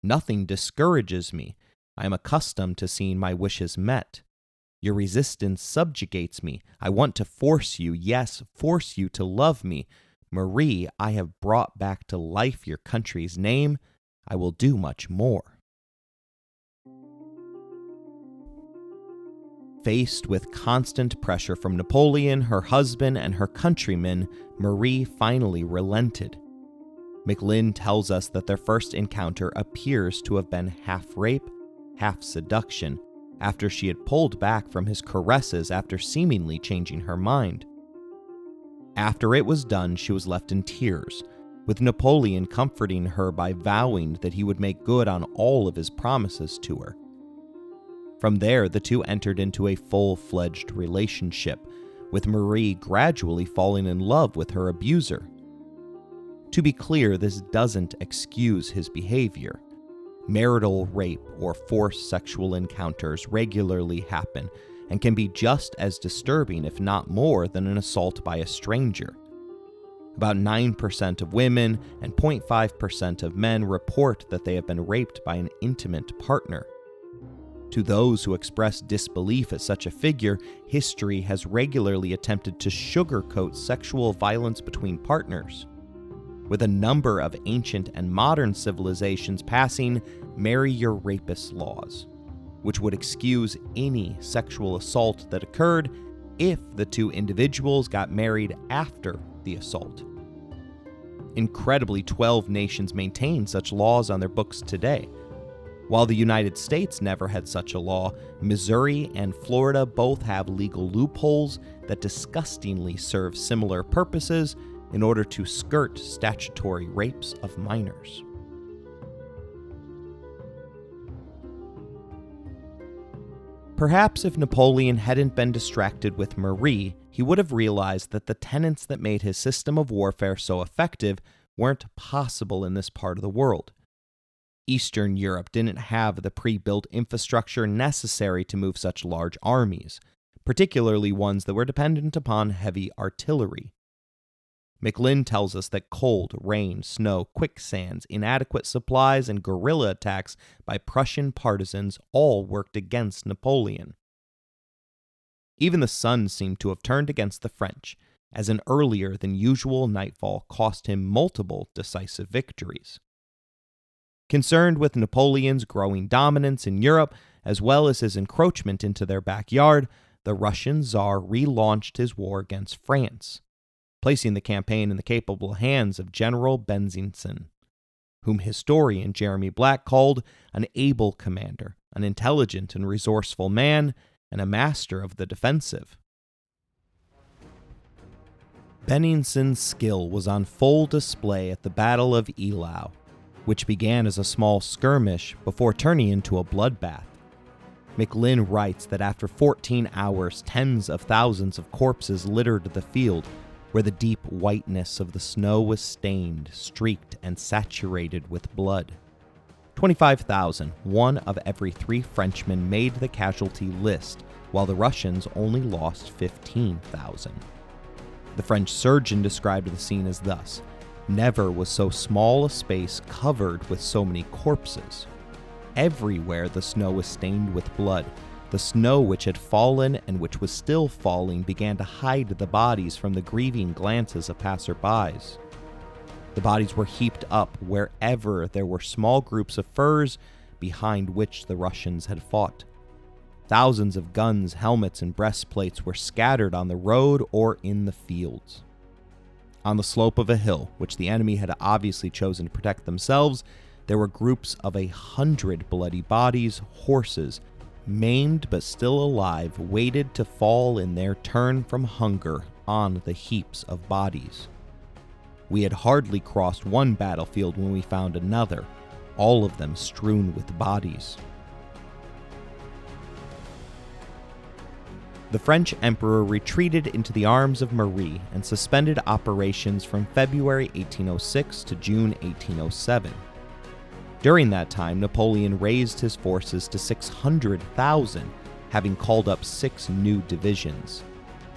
Nothing discourages me. I am accustomed to seeing my wishes met. Your resistance subjugates me. I want to force you, yes, force you to love me. Marie, I have brought back to life your country's name. I will do much more." Faced with constant pressure from Napoleon, her husband, and her countrymen, Marie finally relented. McLynn tells us that their first encounter appears to have been half rape, half seduction, after she had pulled back from his caresses after seemingly changing her mind. After it was done, she was left in tears, with Napoleon comforting her by vowing that he would make good on all of his promises to her. From there, the two entered into a full-fledged relationship, with Marie gradually falling in love with her abuser. To be clear, this doesn't excuse his behavior. Marital rape or forced sexual encounters regularly happen and can be just as disturbing, if not more, than an assault by a stranger. About 9% of women and 0.5% of men report that they have been raped by an intimate partner. To those who express disbelief at such a figure, history has regularly attempted to sugarcoat sexual violence between partners, with a number of ancient and modern civilizations passing marry your rapist laws, which would excuse any sexual assault that occurred if the two individuals got married after the assault. Incredibly, 12 nations maintain such laws on their books today. While the United States never had such a law, Missouri and Florida both have legal loopholes that disgustingly serve similar purposes in order to skirt statutory rapes of minors. Perhaps if Napoleon hadn't been distracted with Marie, he would have realized that the tenets that made his system of warfare so effective weren't possible in this part of the world. Eastern Europe didn't have the pre-built infrastructure necessary to move such large armies, particularly ones that were dependent upon heavy artillery. McLynn tells us that cold, rain, snow, quicksands, inadequate supplies, and guerrilla attacks by Prussian partisans all worked against Napoleon. Even the sun seemed to have turned against the French, as an earlier than usual nightfall cost him multiple decisive victories. Concerned with Napoleon's growing dominance in Europe, as well as his encroachment into their backyard, the Russian Tsar relaunched his war against France, placing the campaign in the capable hands of General Bennigsen, whom historian Jeremy Black called an able commander, an intelligent and resourceful man, and a master of the defensive. Bennigsen's skill was on full display at the Battle of Eylau, which began as a small skirmish before turning into a bloodbath. McLynn writes that after 14 hours, tens of thousands of corpses littered the field, where the deep whiteness of the snow was stained, streaked, and saturated with blood. 25,000, one of every 3 Frenchmen, made the casualty list, while the Russians only lost 15,000. The French surgeon described the scene as thus: "Never was so small a space covered with so many corpses. Everywhere the snow was stained with blood. The snow which had fallen and which was still falling began to hide the bodies from the grieving glances of passer-bys. The bodies were heaped up wherever there were small groups of firs behind which the Russians had fought. Thousands of guns, helmets, and breastplates were scattered on the road or in the fields. On the slope of a hill, which the enemy had obviously chosen to protect themselves, there were groups of 100 bloody bodies, horses, maimed but still alive, waited to fall in their turn from hunger on the heaps of bodies. We had hardly crossed one battlefield when we found another, all of them strewn with bodies." The French emperor retreated into the arms of Marie and suspended operations from February 1806 to June 1807. During that time, Napoleon raised his forces to 600,000, having called up 6 new divisions.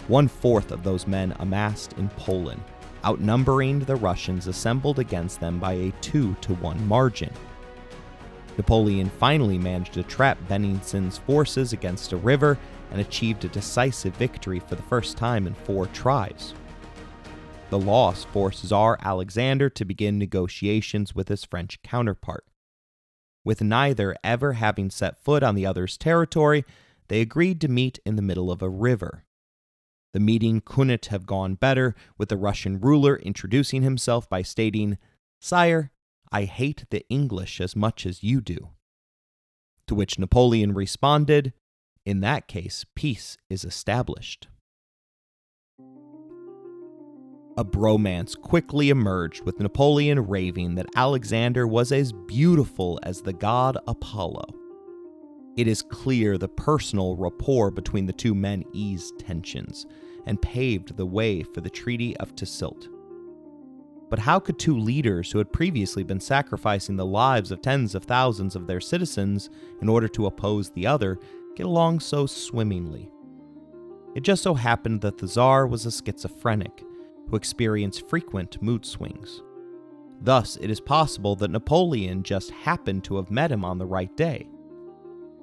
1/4 of those men amassed in Poland, outnumbering the Russians assembled against them by a 2-to-1 margin. Napoleon finally managed to trap Bennigsen's forces against a river and achieved a decisive victory for the first time in 4 tries. The loss forced Czar Alexander to begin negotiations with his French counterpart. With neither ever having set foot on the other's territory, they agreed to meet in the middle of a river. The meeting couldn't have gone better, with the Russian ruler introducing himself by stating, "Sire, I hate the English as much as you do." To which Napoleon responded, "In that case, peace is established." A bromance quickly emerged, with Napoleon raving that Alexander was as beautiful as the god Apollo. It is clear the personal rapport between the 2 men eased tensions and paved the way for the Treaty of Tilsit. But how could 2 leaders who had previously been sacrificing the lives of tens of thousands of their citizens in order to oppose the other get along so swimmingly? It just so happened that the Tsar was a schizophrenic who experienced frequent mood swings. Thus, it is possible that Napoleon just happened to have met him on the right day.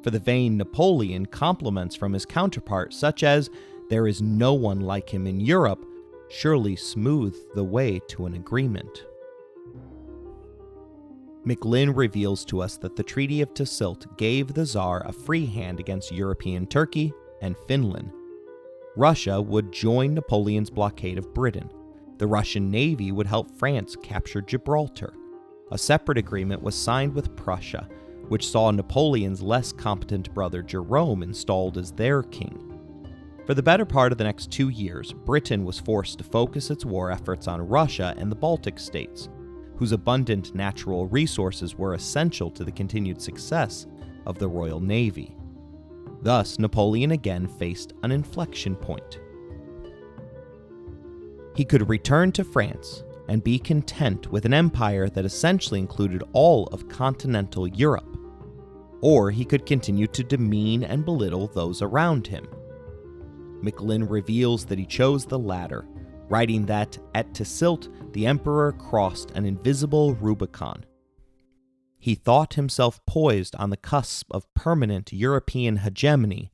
For the vain Napoleon, compliments from his counterpart, such as "there is no one like him in Europe," surely smoothed the way to an agreement. McLynn reveals to us that the Treaty of Tilsit gave the Tsar a free hand against European Turkey and Finland. Russia would join Napoleon's blockade of Britain. The Russian Navy would help France capture Gibraltar. A separate agreement was signed with Prussia, which saw Napoleon's less competent brother Jerome installed as their king. For the better part of the next 2 years, Britain was forced to focus its war efforts on Russia and the Baltic states, whose abundant natural resources were essential to the continued success of the Royal Navy. Thus, Napoleon again faced an inflection point. He could return to France and be content with an empire that essentially included all of continental Europe, or he could continue to demean and belittle those around him. McLynn reveals that he chose the latter, writing that, at Tilsit, the emperor crossed an invisible Rubicon. He thought himself poised on the cusp of permanent European hegemony,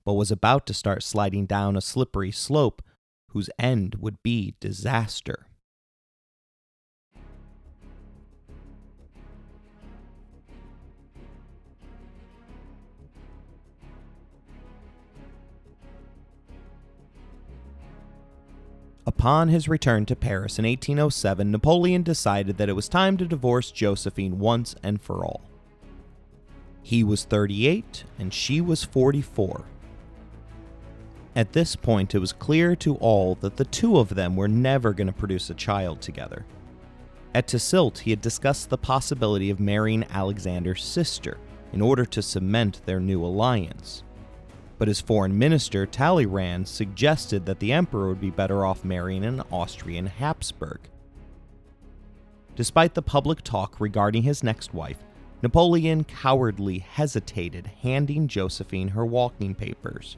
but was about to start sliding down a slippery slope whose end would be disaster. Upon his return to Paris in 1807, Napoleon decided that it was time to divorce Josephine once and for all. He was 38 and she was 44. At this point, it was clear to all that the 2 of them were never going to produce a child together. At Tilsit, he had discussed the possibility of marrying Alexander's sister, in order to cement their new alliance. But his foreign minister, Talleyrand, suggested that the emperor would be better off marrying an Austrian Habsburg. Despite the public talk regarding his next wife, Napoleon cowardly hesitated handing Josephine her walking papers,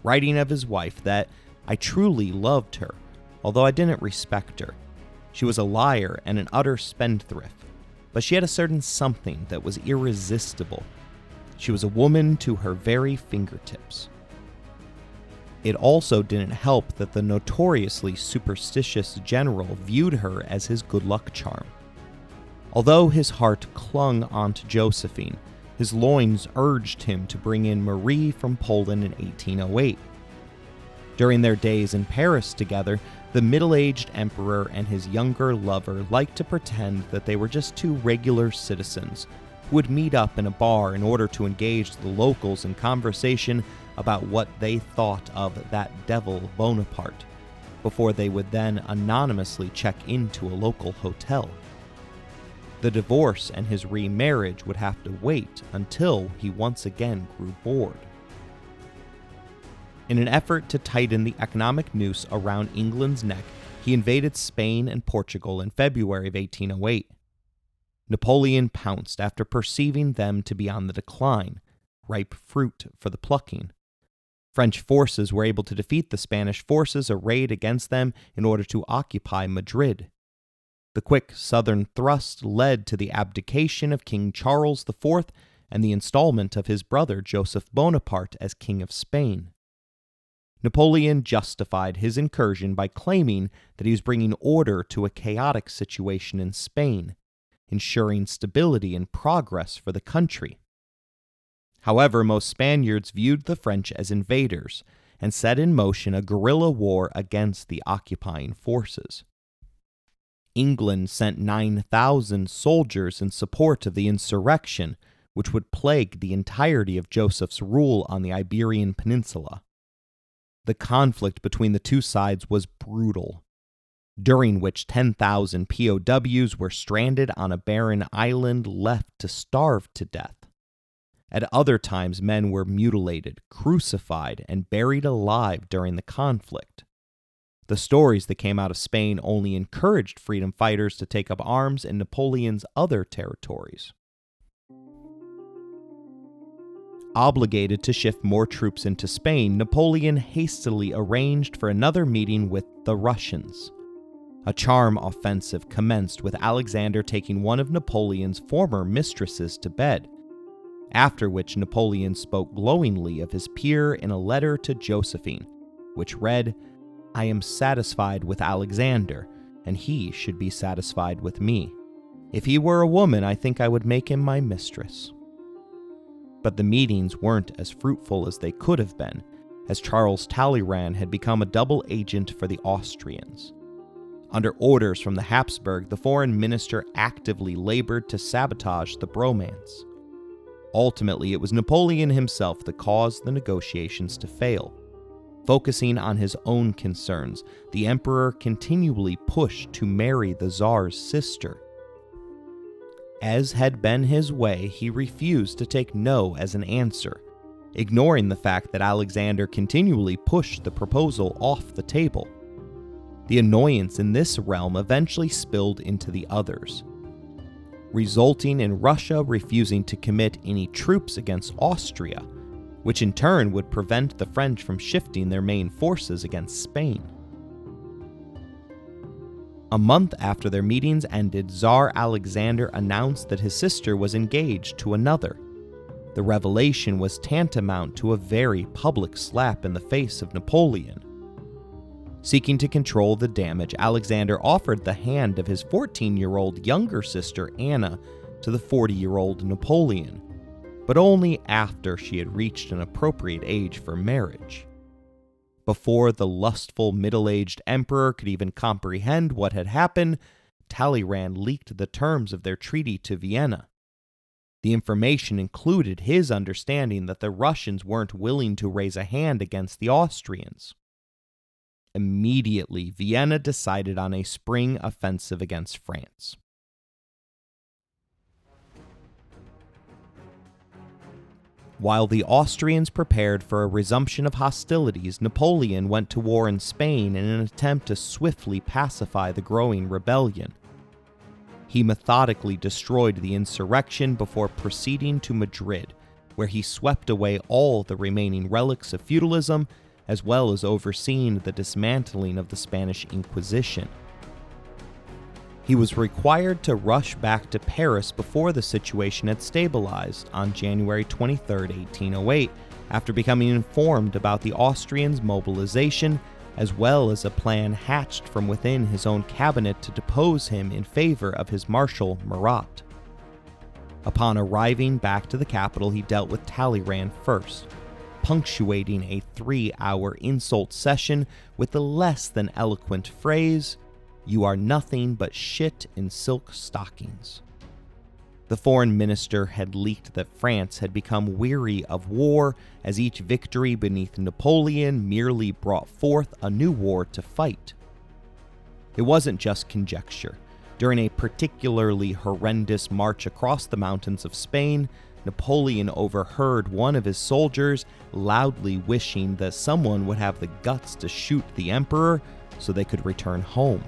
writing of his wife that, "I truly loved her, although I didn't respect her. She was a liar and an utter spendthrift, but she had a certain something that was irresistible. She was a woman to her very fingertips." It also didn't help that the notoriously superstitious general viewed her as his good luck charm. Although his heart clung onto Josephine, his loins urged him to bring in Marie from Poland in 1808. During their days in Paris together, the middle-aged emperor and his younger lover liked to pretend that they were just two regular citizens who would meet up in a bar in order to engage the locals in conversation about what they thought of that devil Bonaparte, before they would then anonymously check into a local hotel. The divorce and his remarriage would have to wait until he once again grew bored. In an effort to tighten the economic noose around England's neck, he invaded Spain and Portugal in February of 1808. Napoleon pounced after perceiving them to be on the decline, ripe fruit for the plucking. French forces were able to defeat the Spanish forces arrayed against them in order to occupy Madrid. The quick southern thrust led to the abdication of King Charles IV and the installment of his brother Joseph Bonaparte as King of Spain. Napoleon justified his incursion by claiming that he was bringing order to a chaotic situation in Spain, ensuring stability and progress for the country. However, most Spaniards viewed the French as invaders and set in motion a guerrilla war against the occupying forces. England sent 9,000 soldiers in support of the insurrection, which would plague the entirety of Joseph's rule on the Iberian Peninsula. The conflict between the two sides was brutal, during which 10,000 POWs were stranded on a barren island left to starve to death. At other times, men were mutilated, crucified, and buried alive during the conflict. The stories that came out of Spain only encouraged freedom fighters to take up arms in Napoleon's other territories. Obligated to shift more troops into Spain, Napoleon hastily arranged for another meeting with the Russians. A charm offensive commenced with Alexander taking one of Napoleon's former mistresses to bed, after which Napoleon spoke glowingly of his peer in a letter to Josephine, which read, "I am satisfied with Alexander, and he should be satisfied with me. If he were a woman, I think I would make him my mistress." But the meetings weren't as fruitful as they could have been, as Charles Talleyrand had become a double agent for the Austrians. Under orders from the Habsburg, the foreign minister actively labored to sabotage the bromance. Ultimately, it was Napoleon himself that caused the negotiations to fail. Focusing on his own concerns, the emperor continually pushed to marry the Tsar's sister. As had been his way, he refused to take no as an answer, ignoring the fact that Alexander continually pushed the proposal off the table. The annoyance in this realm eventually spilled into the others, resulting in Russia refusing to commit any troops against Austria, which in turn would prevent the French from shifting their main forces against Spain. A month after their meetings ended, Tsar Alexander announced that his sister was engaged to another. The revelation was tantamount to a very public slap in the face of Napoleon. Seeking to control the damage, Alexander offered the hand of his 14-year-old younger sister Anna to the 40-year-old Napoleon, but only after she had reached an appropriate age for marriage. Before the lustful middle-aged emperor could even comprehend what had happened, Talleyrand leaked the terms of their treaty to Vienna. The information included his understanding that the Russians weren't willing to raise a hand against the Austrians. Immediately, Vienna decided on a spring offensive against France. While the Austrians prepared for a resumption of hostilities, Napoleon went to war in Spain in an attempt to swiftly pacify the growing rebellion. He methodically destroyed the insurrection before proceeding to Madrid, where he swept away all the remaining relics of feudalism, as well as overseeing the dismantling of the Spanish Inquisition. He was required to rush back to Paris before the situation had stabilized on January 23, 1808, after becoming informed about the Austrians' mobilization, as well as a plan hatched from within his own cabinet to depose him in favor of his Marshal Murat. Upon arriving back to the capital, he dealt with Talleyrand first, punctuating a 3-hour insult session with the less than eloquent phrase, "You are nothing but shit in silk stockings." The foreign minister had leaked that France had become weary of war, as each victory beneath Napoleon merely brought forth a new war to fight. It wasn't just conjecture. During a particularly horrendous march across the mountains of Spain, Napoleon overheard one of his soldiers loudly wishing that someone would have the guts to shoot the emperor so they could return home.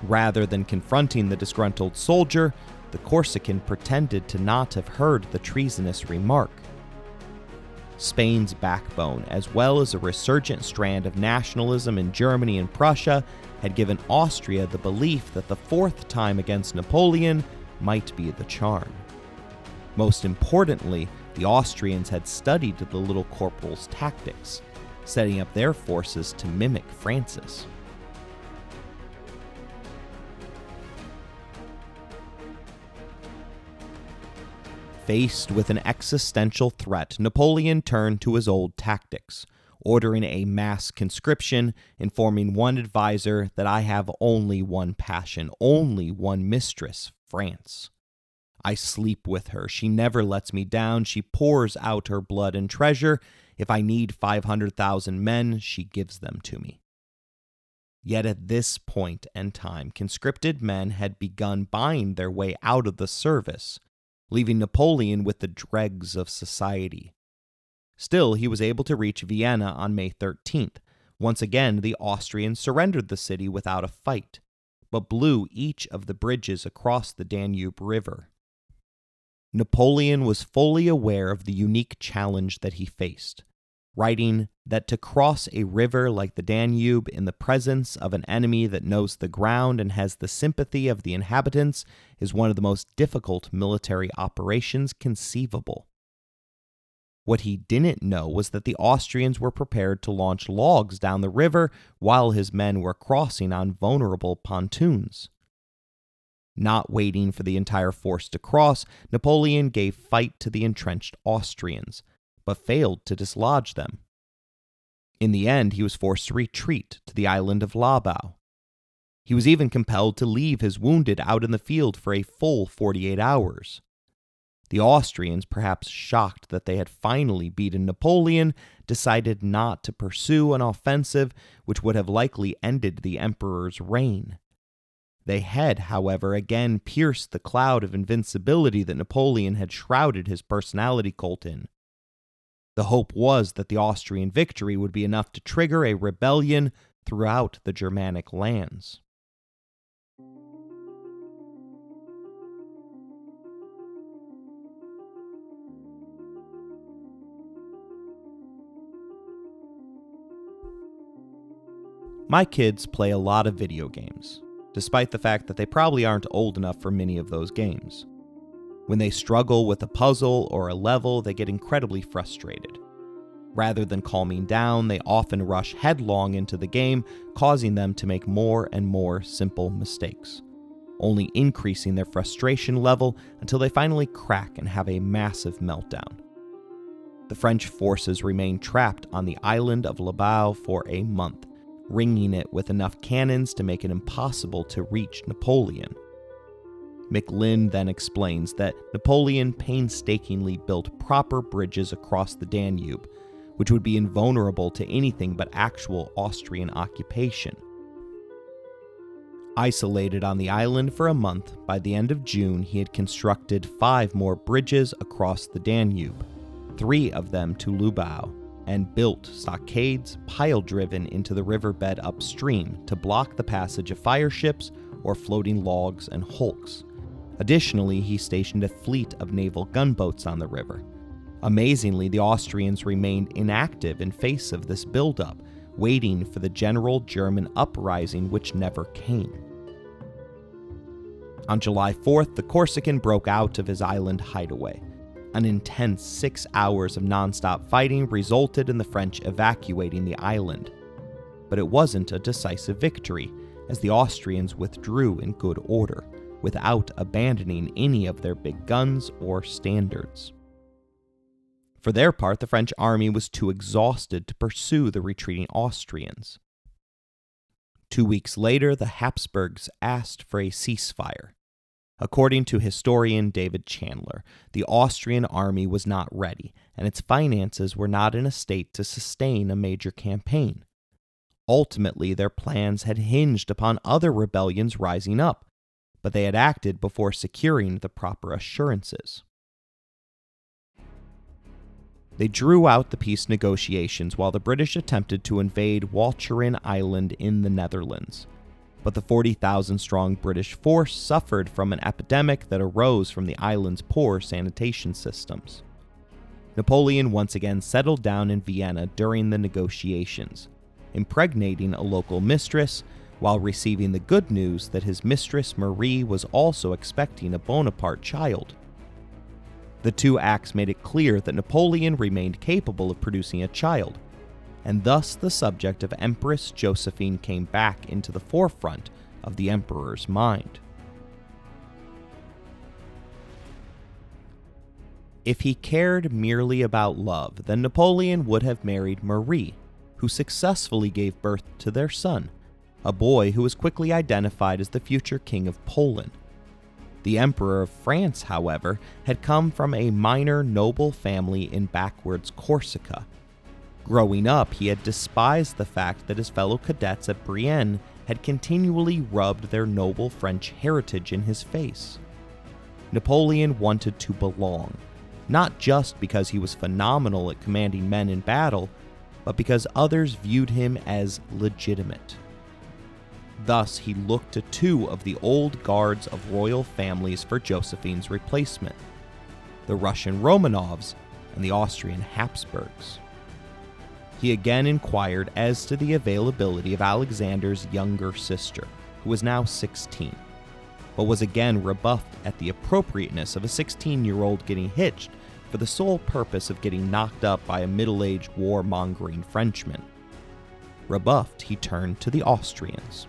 Rather than confronting the disgruntled soldier, the Corsican pretended to not have heard the treasonous remark. Spain's backbone, as well as a resurgent strand of nationalism in Germany and Prussia, had given Austria the belief that the fourth time against Napoleon might be the charm. Most importantly, the Austrians had studied the Little Corporal's tactics, setting up their forces to mimic Francis. Faced with an existential threat, Napoleon turned to his old tactics, ordering a mass conscription, informing one advisor that I have only one passion, only one mistress, France. I sleep with her. She never lets me down. She pours out her blood and treasure. If I need 500,000 men, she gives them to me. Yet at this point and time, conscripted men had begun buying their way out of the service, leaving Napoleon with the dregs of society. Still, he was able to reach Vienna on May 13th. Once again, the Austrians surrendered the city without a fight, but blew each of the bridges across the Danube River. Napoleon was fully aware of the unique challenge that he faced, writing that to cross a river like the Danube in the presence of an enemy that knows the ground and has the sympathy of the inhabitants is one of the most difficult military operations conceivable. What he didn't know was that the Austrians were prepared to launch logs down the river while his men were crossing on vulnerable pontoons. Not waiting for the entire force to cross, Napoleon gave fight to the entrenched Austrians, but failed to dislodge them. In the end, he was forced to retreat to the island of Eylau. He was even compelled to leave his wounded out in the field for a full 48 hours. The Austrians, perhaps shocked that they had finally beaten Napoleon, decided not to pursue an offensive which would have likely ended the emperor's reign. They had, however, again pierced the cloud of invincibility that Napoleon had shrouded his personality cult in. The hope was that the Austrian victory would be enough to trigger a rebellion throughout the Germanic lands. My kids play a lot of video games, despite the fact that they probably aren't old enough for many of those games. When they struggle with a puzzle or a level, they get incredibly frustrated. Rather than calming down, they often rush headlong into the game, causing them to make more and more simple mistakes, only increasing their frustration level until they finally crack and have a massive meltdown. The French forces remained trapped on the island of Eylau for a month, ringing it with enough cannons to make it impossible to reach Napoleon. McLynn then explains that Napoleon painstakingly built proper bridges across the Danube, which would be invulnerable to anything but actual Austrian occupation. Isolated on the island for a month, by the end of June he had constructed 5 more bridges across the Danube, 3 of them to Lubau, and built stockades pile-driven into the riverbed upstream to block the passage of fireships or floating logs and hulks. Additionally, he stationed a fleet of naval gunboats on the river. Amazingly, the Austrians remained inactive in face of this buildup, waiting for the general German uprising which never came. On July 4th, the Corsican broke out of his island hideaway. An intense 6 hours of nonstop fighting resulted in the French evacuating the island. But it wasn't a decisive victory, as the Austrians withdrew in good order, without abandoning any of their big guns or standards. For their part, the French army was too exhausted to pursue the retreating Austrians. 2 weeks later, the Habsburgs asked for a ceasefire. According to historian David Chandler, the Austrian army was not ready, and its finances were not in a state to sustain a major campaign. Ultimately, their plans had hinged upon other rebellions rising up, but they had acted before securing the proper assurances. They drew out the peace negotiations while the British attempted to invade Walcheren Island in the Netherlands. But the 40,000-strong British force suffered from an epidemic that arose from the island's poor sanitation systems. Napoleon once again settled down in Vienna during the negotiations, impregnating a local mistress while receiving the good news that his mistress Marie was also expecting a Bonaparte child. The 2 acts made it clear that Napoleon remained capable of producing a child, and thus the subject of Empress Josephine came back into the forefront of the emperor's mind. If he cared merely about love, then Napoleon would have married Marie, who successfully gave birth to their son, a boy who was quickly identified as the future king of Poland. The Emperor of France, however, had come from a minor noble family in backwards Corsica. Growing up, he had despised the fact that his fellow cadets at Brienne had continually rubbed their noble French heritage in his face. Napoleon wanted to belong, not just because he was phenomenal at commanding men in battle, but because others viewed him as legitimate. Thus, he looked to 2 of the old guards of royal families for Josephine's replacement, the Russian Romanovs and the Austrian Habsburgs. He again inquired as to the availability of Alexander's younger sister, who was now 16, but was again rebuffed at the appropriateness of a 16-year-old getting hitched for the sole purpose of getting knocked up by a middle-aged warmongering Frenchman. Rebuffed, he turned to the Austrians.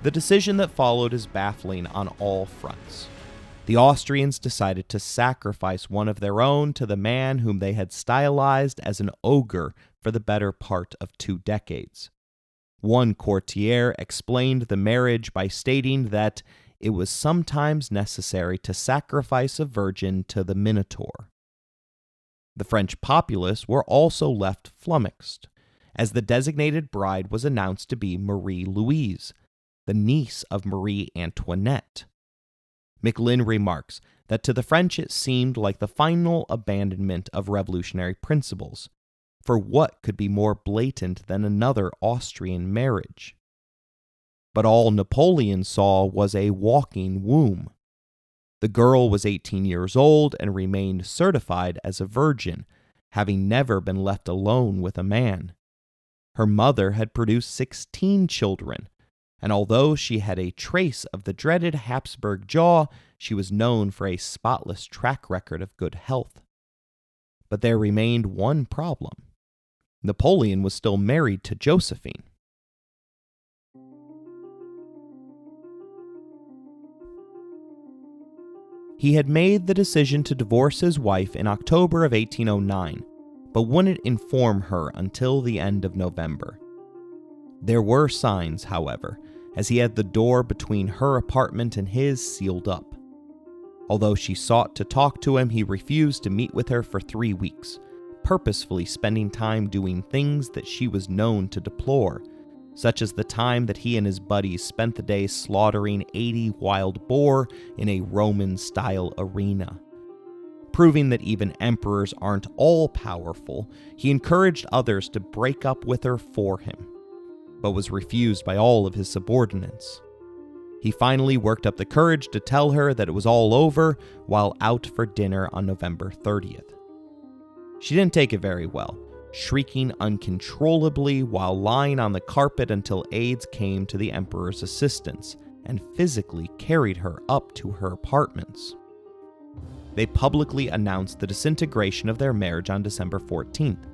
The decision that followed is baffling on all fronts. The Austrians decided to sacrifice one of their own to the man whom they had stylized as an ogre for the better part of 2 decades. One courtier explained the marriage by stating that it was sometimes necessary to sacrifice a virgin to the Minotaur. The French populace were also left flummoxed, as the designated bride was announced to be Marie-Louise, the niece of Marie Antoinette. Macklin remarks that to the French it seemed like the final abandonment of revolutionary principles, for what could be more blatant than another Austrian marriage? But all Napoleon saw was a walking womb. The girl was 18 years old and remained certified as a virgin, having never been left alone with a man. Her mother had produced 16 children, and although she had a trace of the dreaded Habsburg jaw, she was known for a spotless track record of good health. But there remained one problem. Napoleon was still married to Josephine. He had made the decision to divorce his wife in October of 1809, but wouldn't inform her until the end of November. There were signs, however, as he had the door between her apartment and his sealed up. Although she sought to talk to him, he refused to meet with her for 3 weeks, purposefully spending time doing things that she was known to deplore, such as the time that he and his buddies spent the day slaughtering 80 wild boar in a Roman-style arena. Proving that even emperors aren't all-powerful, he encouraged others to break up with her for him, but was refused by all of his subordinates. He finally worked up the courage to tell her that it was all over while out for dinner on November 30th. She didn't take it very well, shrieking uncontrollably while lying on the carpet until aides came to the emperor's assistance and physically carried her up to her apartments. They publicly announced the disintegration of their marriage on December 14th,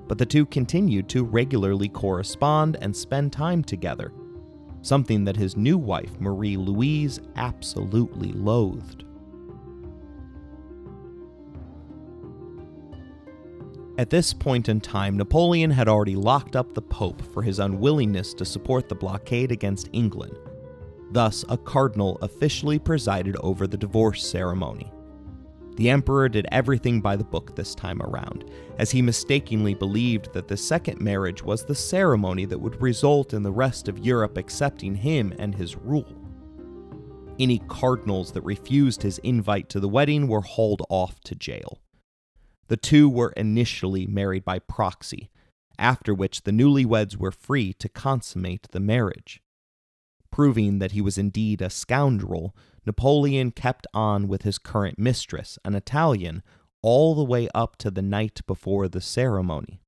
but the two continued to regularly correspond and spend time together, something that his new wife, Marie-Louise, absolutely loathed. At this point in time, Napoleon had already locked up the Pope for his unwillingness to support the blockade against England. Thus, a cardinal officially presided over the divorce ceremony. The emperor did everything by the book this time around, as he mistakenly believed that the second marriage was the ceremony that would result in the rest of Europe accepting him and his rule. Any cardinals that refused his invite to the wedding were hauled off to jail. The two were initially married by proxy, after which the newlyweds were free to consummate the marriage. Proving that he was indeed a scoundrel, Napoleon kept on with his current mistress, an Italian, all the way up to the night before the ceremony.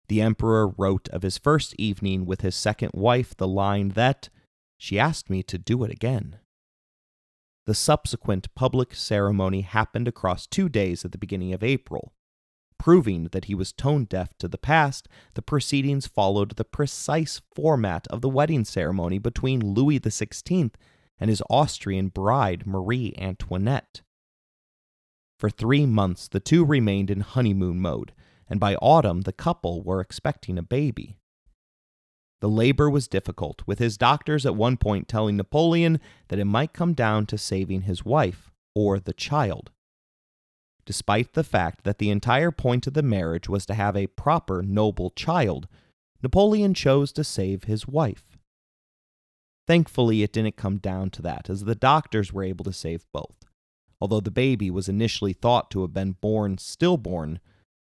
The emperor wrote of his first evening with his second wife the line that, "She asked me to do it again." The subsequent public ceremony happened across 2 days at the beginning of April. Proving that he was tone-deaf to the past, the proceedings followed the precise format of the wedding ceremony between Louis XVI and his Austrian bride, Marie Antoinette. For 3 months, the two remained in honeymoon mode, and by autumn, the couple were expecting a baby. The labor was difficult, with his doctors at one point telling Napoleon that it might come down to saving his wife or the child. Despite the fact that the entire point of the marriage was to have a proper, noble child, Napoleon chose to save his wife. Thankfully, it didn't come down to that, as the doctors were able to save both. Although the baby was initially thought to have been born stillborn,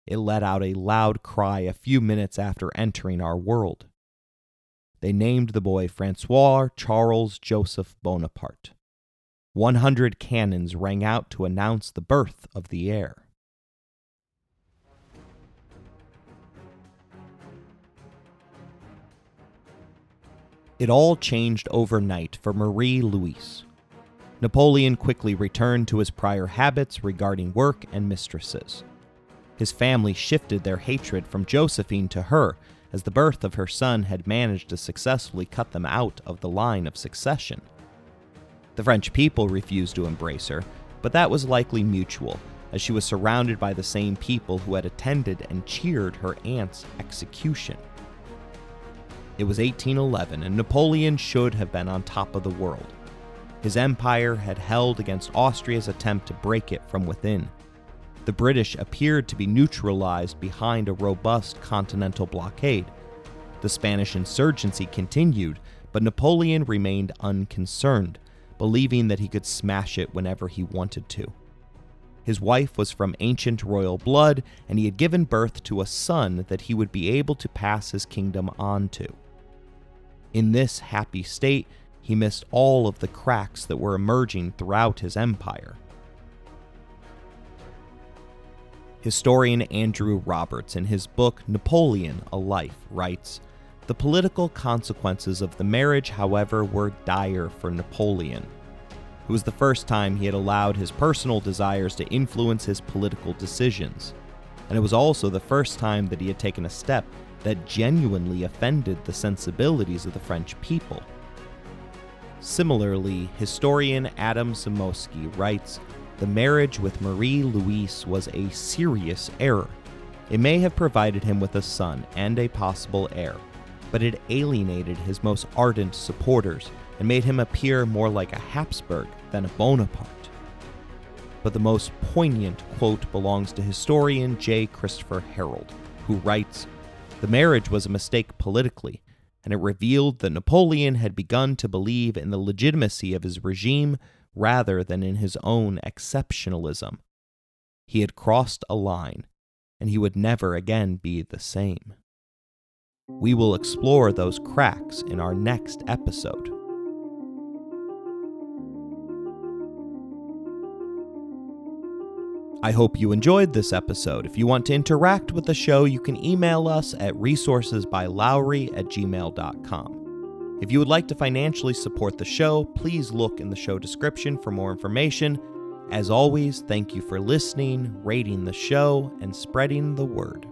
it let out a loud cry a few minutes after entering our world. They named the boy Francois Charles Joseph Bonaparte. 100 cannons rang out to announce the birth of the heir. It all changed overnight for Marie-Louise. Napoleon quickly returned to his prior habits regarding work and mistresses. His family shifted their hatred from Josephine to her, as the birth of her son had managed to successfully cut them out of the line of succession. The French people refused to embrace her, but that was likely mutual, as she was surrounded by the same people who had attended and cheered her aunt's execution. It was 1811, and Napoleon should have been on top of the world. His empire had held against Austria's attempt to break it from within. The British appeared to be neutralized behind a robust continental blockade. The Spanish insurgency continued, but Napoleon remained unconcerned, believing that he could smash it whenever he wanted to. His wife was from ancient royal blood, and he had given birth to a son that he would be able to pass his kingdom on to. In this happy state, he missed all of the cracks that were emerging throughout his empire. Historian Andrew Roberts, in his book Napoleon, A Life, writes, "The political consequences of the marriage, however, were dire for Napoleon. It was the first time he had allowed his personal desires to influence his political decisions, and it was also the first time that he had taken a step that genuinely offended the sensibilities of the French people." Similarly, historian Adam Zamoyski writes, "The marriage with Marie-Louise was a serious error. It may have provided him with a son and a possible heir, but it alienated his most ardent supporters and made him appear more like a Habsburg than a Bonaparte." But the most poignant quote belongs to historian J. Christopher Harold, who writes, "The marriage was a mistake politically, and it revealed that Napoleon had begun to believe in the legitimacy of his regime rather than in his own exceptionalism. He had crossed a line, and he would never again be the same. We will explore those cracks in our next episode. I hope you enjoyed this episode. If you want to interact with the show, you can email us at resourcesbylowery@gmail.com. If you would like to financially support the show, please look in the show description for more information. As always, thank you for listening, rating the show, and spreading the word.